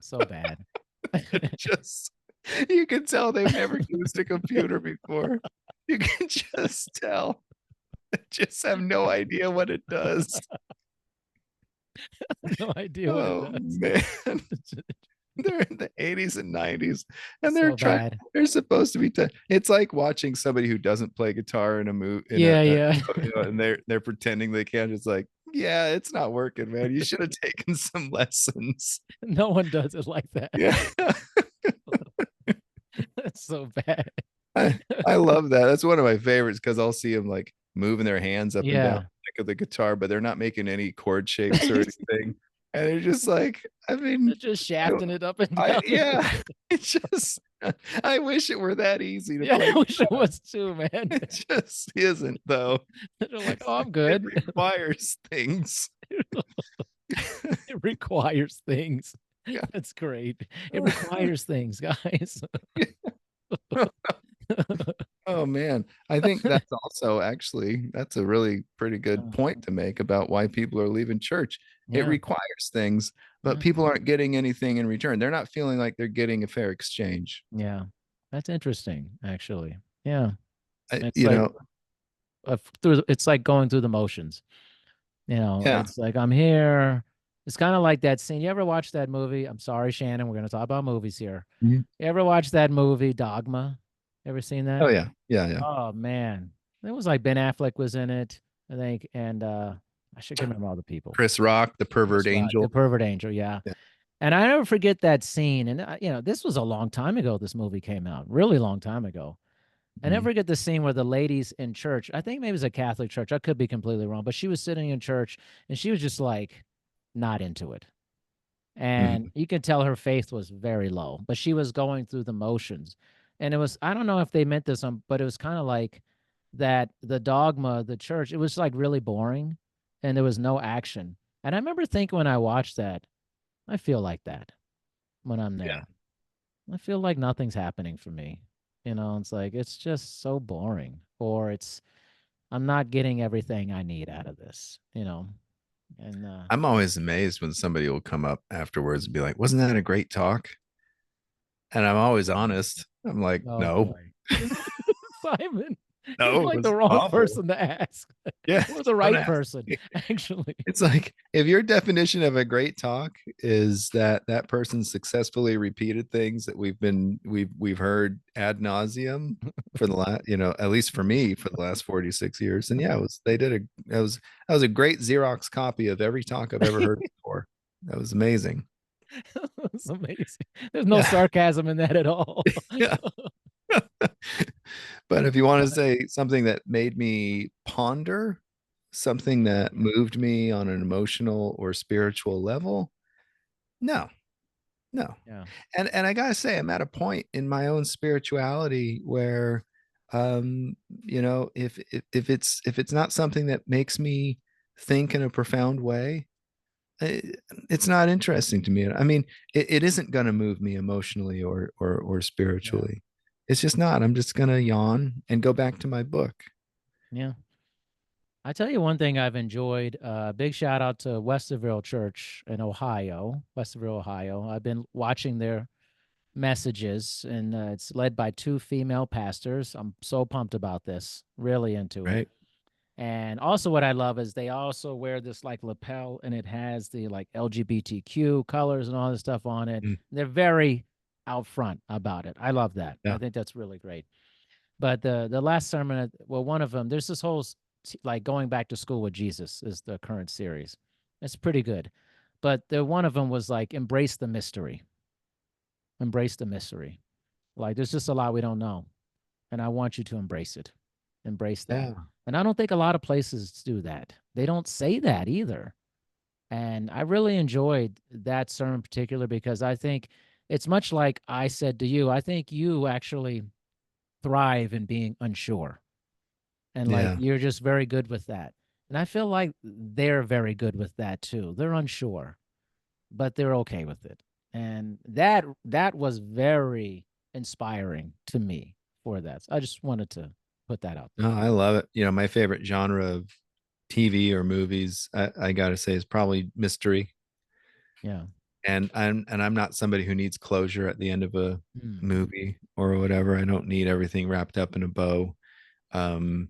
so bad. Just you can tell they've never used a computer before. You can just tell. They just have no idea what it does. No idea what it Oh does. man. They're in the 80s and 90s and So bad. they're supposed to be it's like watching somebody who doesn't play guitar in a movie Yeah, yeah. and they're pretending they can. It's like, yeah, it's not working, man. You should have taken some lessons. No one does it like that. Yeah. That's so bad. I love that. That's one of my favorites because I'll see them like moving their hands up and down the Yeah. neck of the guitar, but they're not making any chord shapes or anything. And they're just like, I They're mean, just shafting it up and down. yeah, it's just, I wish it were that easy to Yeah, play I wish it guitar. was too, man. It just isn't, though. They're like, oh, I'm It good. requires things. It requires things. Yeah. That's great. It requires things, guys. Oh man, I think that's also actually that's a really pretty good point to make about why people are leaving church. It Yeah. requires things, but Yeah. people aren't getting anything in return. They're not feeling like they're getting a fair exchange. Yeah. That's interesting, actually. Yeah. I, It's you like know, it's like going through the motions. yeah. It's like I'm here. It's kind of like that scene. You ever watch that movie? I'm sorry, Shannon. We're going to talk about movies here. Mhm. You ever watch that movie, Dogma? Ever seen that? Oh yeah, yeah, yeah. Oh man, it was like Ben Affleck was in it, I think, and I should remember all the people. Chris Rock, the pervert Chris Rock, the angel. pervert angel, yeah. Yeah. And I never forget that scene. And this was a long time ago. This movie came out, really long time ago. I never Mhm. forget the scene where the ladies in church. I think maybe it was a Catholic church. I could be completely wrong, but she was sitting in church and she was just like not into it. And Mhm. you could tell her faith was very low, but she was going through the motions. And it was, I don't know if they meant this, but it was kind of like that the dogma, the church, it was like really boring and there was no action. And I remember thinking when I watched that, I feel like that when I'm Yeah. there. I feel like nothing's happening for me. It's like, it's just so boring, or I'm not getting everything I need out of this. And, I'm always amazed when somebody will come up afterwards and be like, "Wasn't that a great talk?" And I'm always honest. I'm like, oh "No." boy. Simon. You're No, it like the was wrong awful. person to ask, Yeah, or the don't right ask person, me. actually. It's like if your definition of a great talk is that that person successfully repeated things that we've heard ad nauseum for the last, at least for me for the last 46 years, and yeah, it was they did a that was a great Xerox copy of every talk I've ever heard before. That was amazing. It's amazing. There's no Yeah, sarcasm in that at all. yeah. But if you want to Uh, say something that made me ponder, something that moved me on an emotional or spiritual level, no, no. yeah, And I gotta say, I'm at a point in my own spirituality where, if it's not something that makes me think in a profound way, eh, it's not interesting to me. I mean, it isn't going to move me emotionally or yeah, spiritually. It's just not. I'm just going to yawn and go back to my book. yeah. I tell you one thing I've enjoyed. Big shout out to Westerville Church in Ohio, Westerville, Ohio. I've been watching their messages, and it's led by two female pastors. I'm so pumped about this, really into it. Right. And also, what I love is they also wear this like lapel, and it has the like LGBTQ colors and all this stuff on it. Mm, They're very out front about it. I love that. I yeah. think that's really great. But the last sermon, well, one of them, there's this whole like going back to school with Jesus is the current series. It's pretty good. But the one of them was like embrace the mystery, embrace the mystery. Like there's just a lot we don't know, and I want you to embrace it, embrace that. Yeah. And I don't think a lot of places do that. They don't say that either. And I really enjoyed that sermon in particular because I think it's much like I said to you. I think you actually thrive in being unsure, and like Yeah. you're just very good with that. And I feel like they're very good with that too. They're unsure, but they're okay with it. And that was very inspiring to me for that. So I just wanted to put that out Oh, there. I love it. My favorite genre of TV or movies, I gotta say, is probably mystery. Yeah. And I'm not somebody who needs closure at the end of a Mm. movie or whatever. I don't need everything wrapped up in a bow. Um,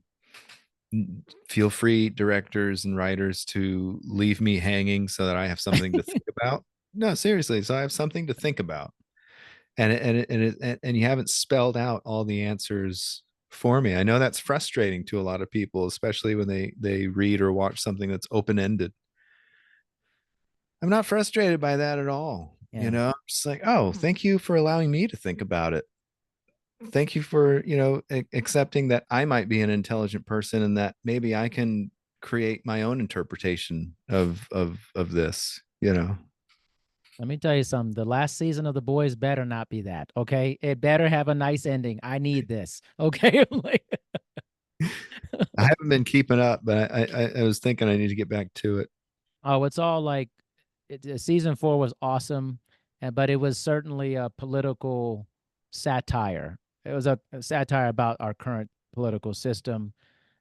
Feel free, directors and writers, to leave me hanging so that I have something to think about. No, seriously, so I have something to think about, and you haven't spelled out all the answers for me. I know that's frustrating to a lot of people, especially when they read or watch something that's open ended. I'm not frustrated by that at all. Yeah. I'm just like, oh, thank you for allowing me to think about it. Thank you for, accepting that I might be an intelligent person and that maybe I can create my own interpretation of this. Let me tell you something. The last season of The Boys better not be that. Okay. It better have a nice ending. I need this. Okay. Like, I haven't been keeping up, but I was thinking I need to get back to it. oh, it's all like season 4 was awesome, but it was certainly a political satire. It was a satire about our current political system.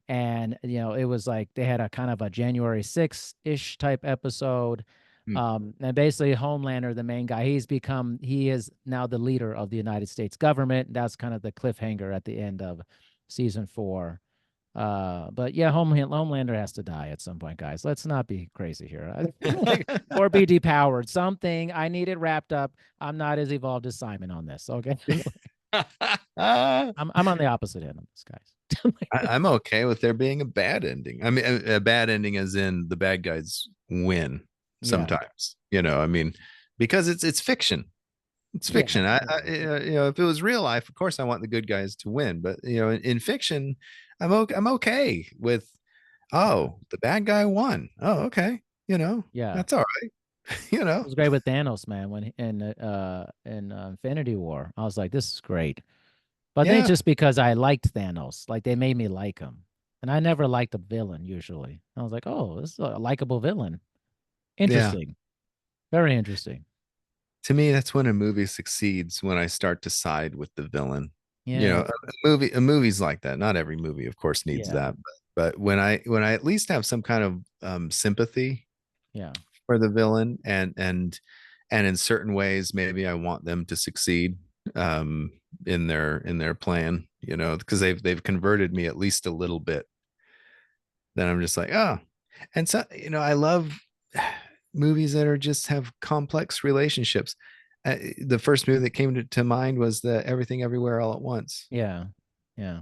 And, it was like they had a kind of a January 6th ish type episode. Hmm. And basically, Homelander, the main guy, he is now the leader of the United States government. That's kind of the cliffhanger at the end of season 4. But yeah, Homelander has to die at some point, guys. Let's not be crazy here. Like, or be depowered. Something I need it wrapped up. I'm not as evolved as Simon on this. Okay, I, I'm on the opposite end of this, guys. I'm okay with there being a bad ending. I mean, a bad ending as in the bad guys win Yeah, sometimes. I mean, because it's fiction. It's yeah, fiction. yeah, If it was real life, of course, I want the good guys to win. But in fiction, I'm okay with, yeah, oh, the bad guy won. Oh, okay. yeah. That's all right. You It know. was great with Thanos, man. When in Infinity War, I was like, this is great. But I think Yeah. just because I liked Thanos, like they made me like him, and I never liked a villain usually. I was like, oh, this is a likable villain. Yeah. Interesting, very interesting. To me, that's when a movie succeeds, when I start to side with the villain. Yeah, A movie's like that. Not every movie, of course, needs yeah, that, but when I at least have some kind of sympathy yeah, for the villain, and in certain ways maybe I want them to succeed. um, in their plan, you know, because they've converted me at least a little bit. Then I'm just like, oh, and so you know, I love movies that are just have complex relationships. The first movie that came to mind was the Everything Everywhere All at Once. Yeah. Yeah.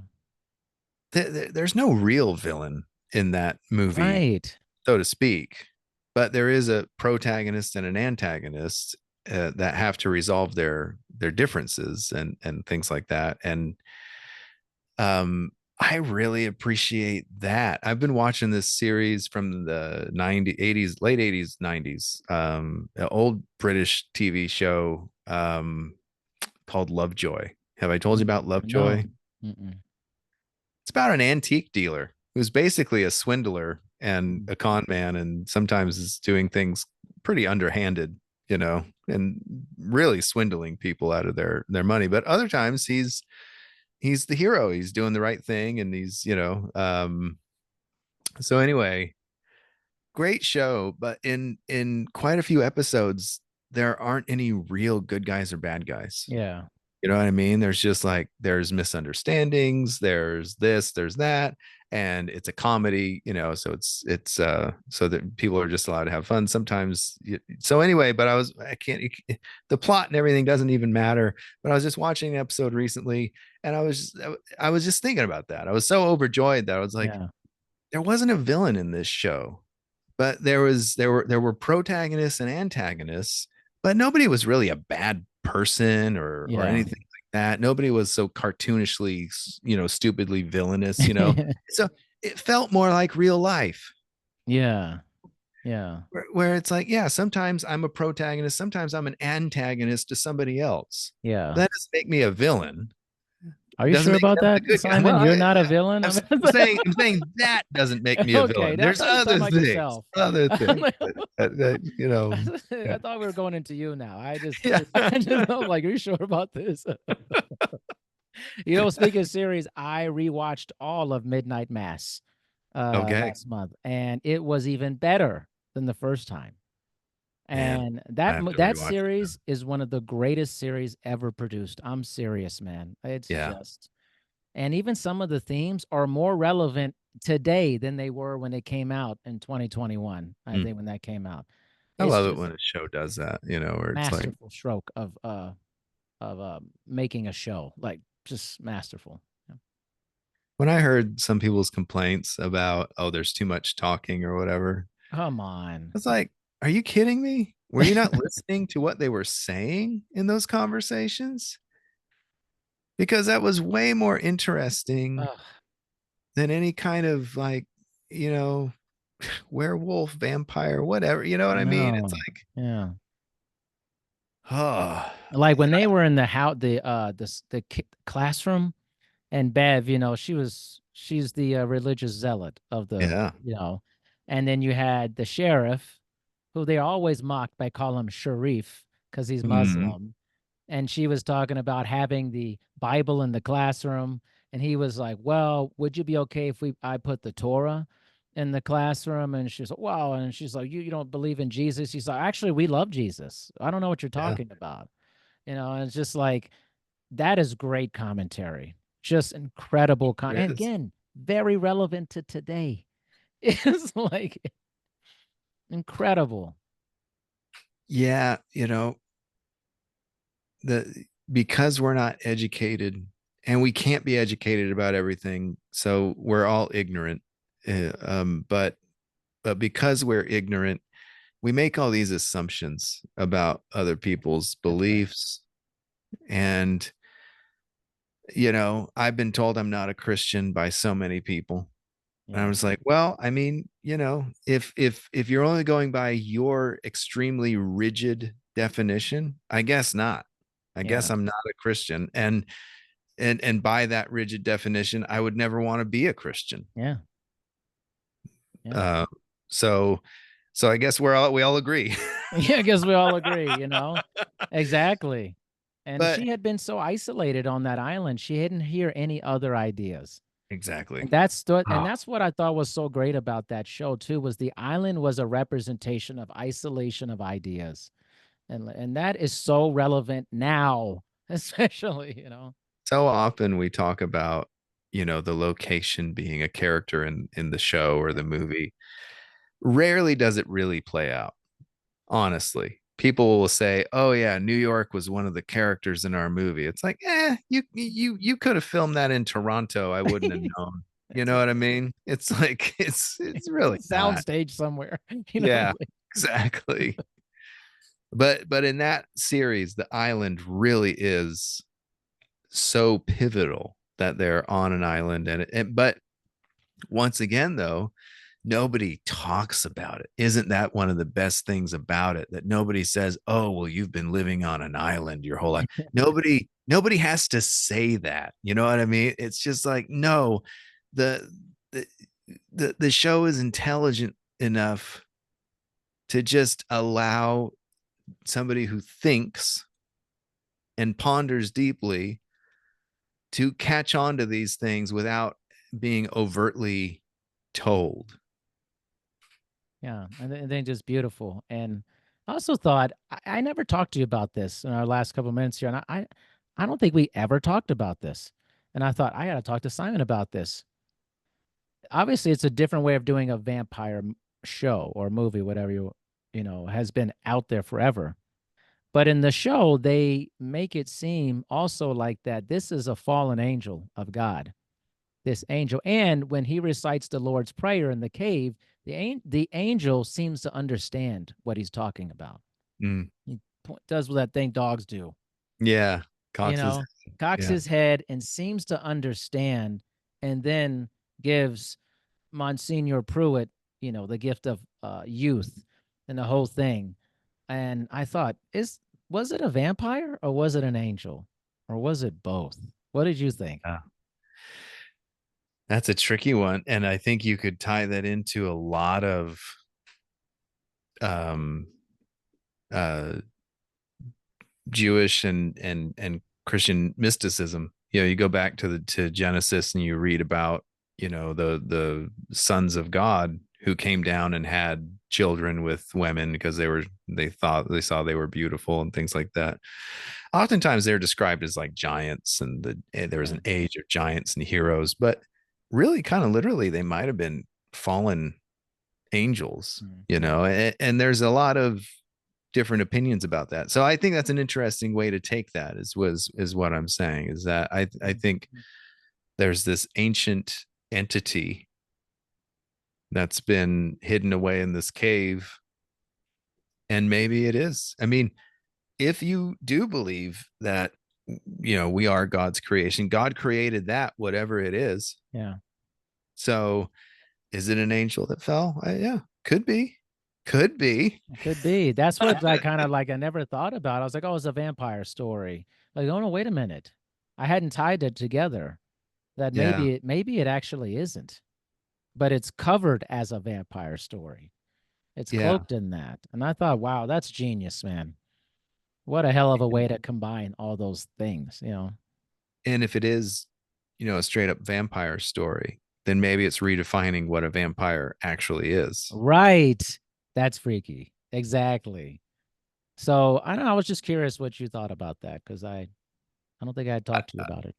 There's no real villain in that movie, Right. so to speak, but there is a protagonist and an antagonist that have to resolve their differences and things like that. And I really appreciate that. I've been watching this series from the 90s, 80s, late 80s, 90s, an old British TV show called Lovejoy. Have I told you about No. Lovejoy? Mm-mm. It's about an antique dealer who's basically a swindler and Mm. a con man, and sometimes is doing things pretty underhanded, you know, and really swindling people out of their money. But other times he's the hero. He's doing the right thing, and he's, you know, so anyway, great show. But in quite a few episodes, there aren't any real good guys or bad guys. Yeah. You know what I mean? There's just like there's misunderstandings, there's this, there's that, and it's a comedy, you know, so it's so that people are just allowed to have fun sometimes. So anyway, but I can't the plot and everything doesn't even matter. But I was just watching an episode recently, and I was just thinking about that. I was so overjoyed that I was like, Yeah. there wasn't a villain in this show, but there were protagonists and antagonists, but nobody was really a bad person or Yeah. anything like that. Nobody was so cartoonishly, you know, stupidly villainous, you know. So it felt more like real life, Yeah. Yeah. where it's like, yeah, sometimes I'm a protagonist, sometimes I'm an antagonist to somebody else. Yeah. That doesn't make me a villain. Are It you doesn't sure make about them that, the good guy. Simon? You're not a villain? I'm, I mean, I'm saying that doesn't make me a okay, villain. that's There's how you talk about yourself. other I'm things like, that, you know. I Yeah. thought we were going into you now. Yeah. I just know, like, are you sure about this? You know, speaking of series, I rewatched all of Midnight Mass Okay. last month, and it was even better than the first time. Man, And I have to that rewatch it series then. is one of the greatest series ever produced. I'm serious, man. It's Yeah. just, and even some of the themes are more relevant today than they were when it came out in 2021. I Mm. think when that came out, I it's love it just when a show does that, you know, where it's like masterful stroke of making a show, like just masterful. Yeah. when I heard some people's complaints about, oh, there's too much talking or whatever. Come on. It's like, are you kidding me? Were you not listening to what they were saying in those conversations? Because that was way more interesting Ugh, than any kind of like, you know, werewolf, vampire, whatever. You know what I mean? It's no. Yeah. like, oh, Like when they were in the house, classroom, and Bev, you know, she's the religious zealot of the, yeah. you know, and then you had the sheriff, who they always mocked by calling him Sharif because he's Mm, Muslim, and she was talking about having the Bible in the classroom, and he was like, "Well, would you be okay if I put the Torah in the classroom?" And she's like, "Wow," and she's like, "You don't believe in Jesus?" He's like, "Actually, we love Jesus. I don't know what you're yeah, talking about." You know, and it's just like that is great commentary. Just incredible there and is. again, very relevant to today. It's like incredible. Yeah, you know, the because we're not educated and we can't be educated about everything, so we're all ignorant. But because we're ignorant, we make all these assumptions about other people's That's right. beliefs. And you know, I've been told I'm not a Christian by so many people. And I Yeah. was like, well, I mean, you know, if you're only going by your extremely rigid definition, I guess not. I guess Yeah. I'm not a Christian. And by that rigid definition, I would never want to be a Christian. Yeah. Yeah. Uh, so so I guess we all agree. Yeah, I guess we all agree, you know? Exactly. And But she had been so isolated on that island, she didn't hear any other ideas. exactly. And Oh, that's what I thought was so great about that show too, was the island was a representation of isolation of ideas. And that is so relevant now especially, you know. So often we talk about, the location being a character in the show or the Yeah. movie. Rarely does it really play out, honestly. People will say, "Oh yeah, New York was one of the characters in our movie." It's like, you could have filmed that in Toronto. I wouldn't have known. You It's know a what I mean? It's like it's really not. soundstage somewhere, you know. Yeah, exactly. But in that series, the island really is so pivotal that they're on an island, but once again though, nobody talks about it. Isn't that one of the best things about it, that nobody says, "Oh, well, you've been living on an island your whole life." Nobody has to say that. You know what I mean? It's just like, no, the the the show is intelligent enough to just allow somebody who thinks and ponders deeply to catch on to these things without being overtly told. Yeah, I think just beautiful. And I also thought I never talked to you about this in our last couple of minutes here, and I don't think we ever talked about this. And I thought I got to talk to Simon about this. Obviously, it's a different way of doing a vampire show or movie, whatever you know has been out there forever. But in the show, they make it seem also like that this is a fallen angel of God, this angel. And when he recites the Lord's Prayer in the cave, the angel seems to understand what he's talking about. Mm, He does what that thing dogs do, yeah, you Cox's. know, cocks Yeah. his head and seems to understand, and then gives Monsignor Pruitt, the gift of youth and the whole thing. And I thought, was it a vampire or was it an angel? Or was it both? What did you think? Yeah. That's a tricky one. And I think you could tie that into a lot of um uh Jewish and Christian mysticism. You go back to Genesis and you read about, the sons of God who came down and had children with women because they saw they were beautiful and things like that. Oftentimes they're described as like giants, and there was Yeah. an age of giants and heroes, but really kind of literally they might have been fallen angels, Yeah. and there's a lot of different opinions about that. So I think that's an interesting way to take that, is what I'm saying, is that I think Mhm. there's this ancient entity that's been hidden away in this cave, and maybe it is. I mean, if you do believe that, we are God's creation, God created that, whatever it is. Yeah. So is it an angel that fell? Yeah, could be. It could be. That's what I kind of like I never thought about. I was like, oh, it's a vampire story. Like, oh no, wait a minute. I hadn't tied it together. That Yeah. maybe it actually isn't, but it's covered as a vampire story. It's Yeah. cloaked in that. And I thought, wow, that's genius, man. What a hell of a way to combine all those things, you know. And if it is, a straight up vampire story, then maybe it's redefining what a vampire actually is. Right. That's freaky. Exactly. So I don't know, I was just curious what you thought about that because I don't think I had I, talked to you about it.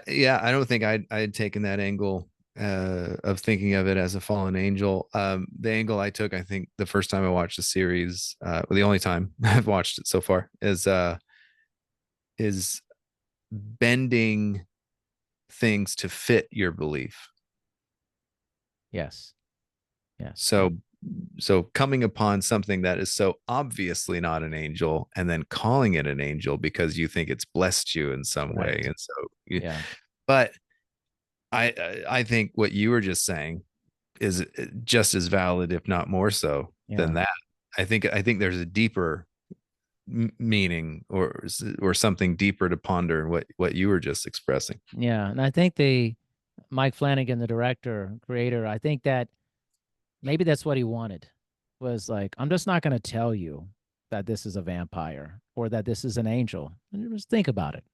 yeah, I don't think I had taken that angle of thinking of it as a fallen angel. The angle I took, I think, the first time I watched the series, well, the only time I've watched it so far, is bending things to fit your belief. Yes. Yes. So coming upon something that is so obviously not an angel and then calling it an angel because you think it's blessed you in some way. Right. And so Yeah. but I think what you were just saying is just as valid, if not more so than Yeah. that. I think there's a deeper meaning, or something deeper to ponder in what you were just expressing. Yeah. And I think Mike Flanagan, the director, creator, I think that maybe that's what he wanted was like, I'm just not going to tell you that this is a vampire or that this is an angel. And just think about it.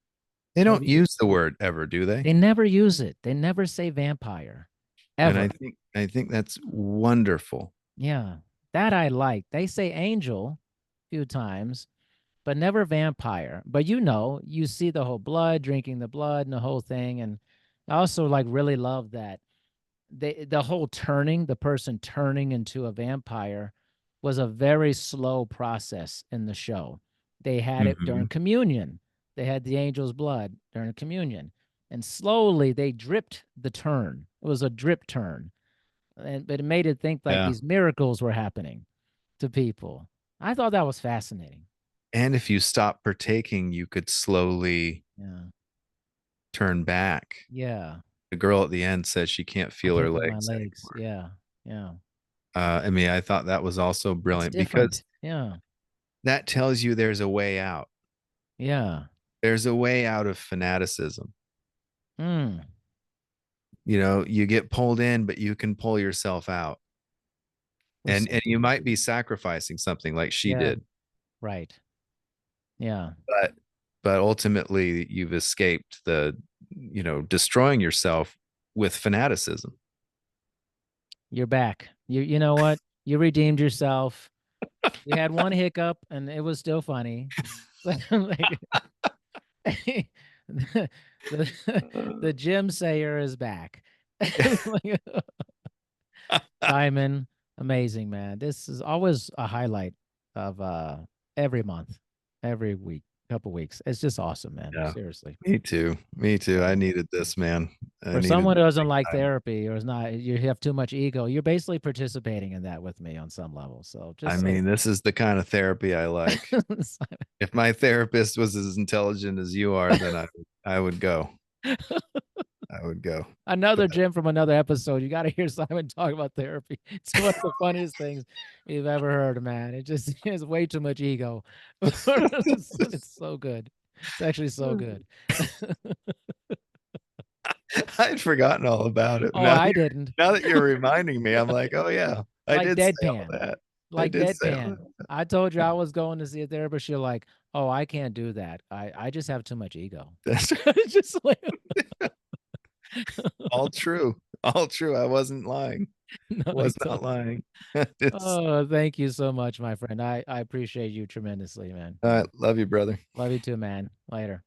They don't Maybe use the word ever, do they? they never use it. They never say vampire And ever. I think that's wonderful. Yeah. That I like. They say angel a few times, but never vampire. But you see the whole blood, drinking the blood and the whole thing. And I also like really love that the whole turning, the person turning into a vampire was a very slow process in the show. They had it during Mhm. communion. They had the angel's blood during communion. And slowly they dripped the turn. It was a drip turn. But it made it think like Yeah. these miracles were happening to people. I thought that was fascinating. And if you stop partaking, you could slowly Yeah. turn back. Yeah. The girl at the end says she can't I feel her can't feel my legs legs. anymore. Yeah. Yeah. I mean, I thought that was also It's brilliant because different. Yeah. that tells you there's a way out. Yeah. There's a way out of fanaticism. Mm. You know, you get pulled in, but you can pull yourself out. Was so And you good. might be sacrificing something like she Yeah. did, Right. Yeah. but ultimately you've escaped the, destroying yourself with fanaticism. You're back. You know what? You redeemed yourself. You had one hiccup and it was still funny. Like the, the gym sayer is back. Like, Simon, amazing man. This is always a highlight of every month, every week, couple weeks. It's just awesome, man. Yeah. Seriously. Me too. Me too. I Yeah. needed this, man. I For needed someone this who doesn't big like time. therapy or is not, you have too much ego, you're basically participating in that with me on some level. So I just so mean, this is the kind of therapy I like. If my therapist was as intelligent as you are, then I would go. I would go. another But Jim from another episode. You got to hear Simon talk about therapy. It's one of the funniest things we've ever heard, man. It just has way too much ego. It's so good. It's actually so good. I'd forgotten all about it. Oh, I didn't. Now that you're reminding me, I'm like, oh yeah, I Like did say all deadpan. that. I Like did say all deadpan. I told you I was going to see a therapist. You're like, oh, I can't do that. I just have too much ego. that. It's just like, All true. All true. I wasn't lying. no, Was so, not lying. It's, oh, thank you so much, my friend. I appreciate you tremendously, man. all right. Love you, brother. Love you too, man. Later.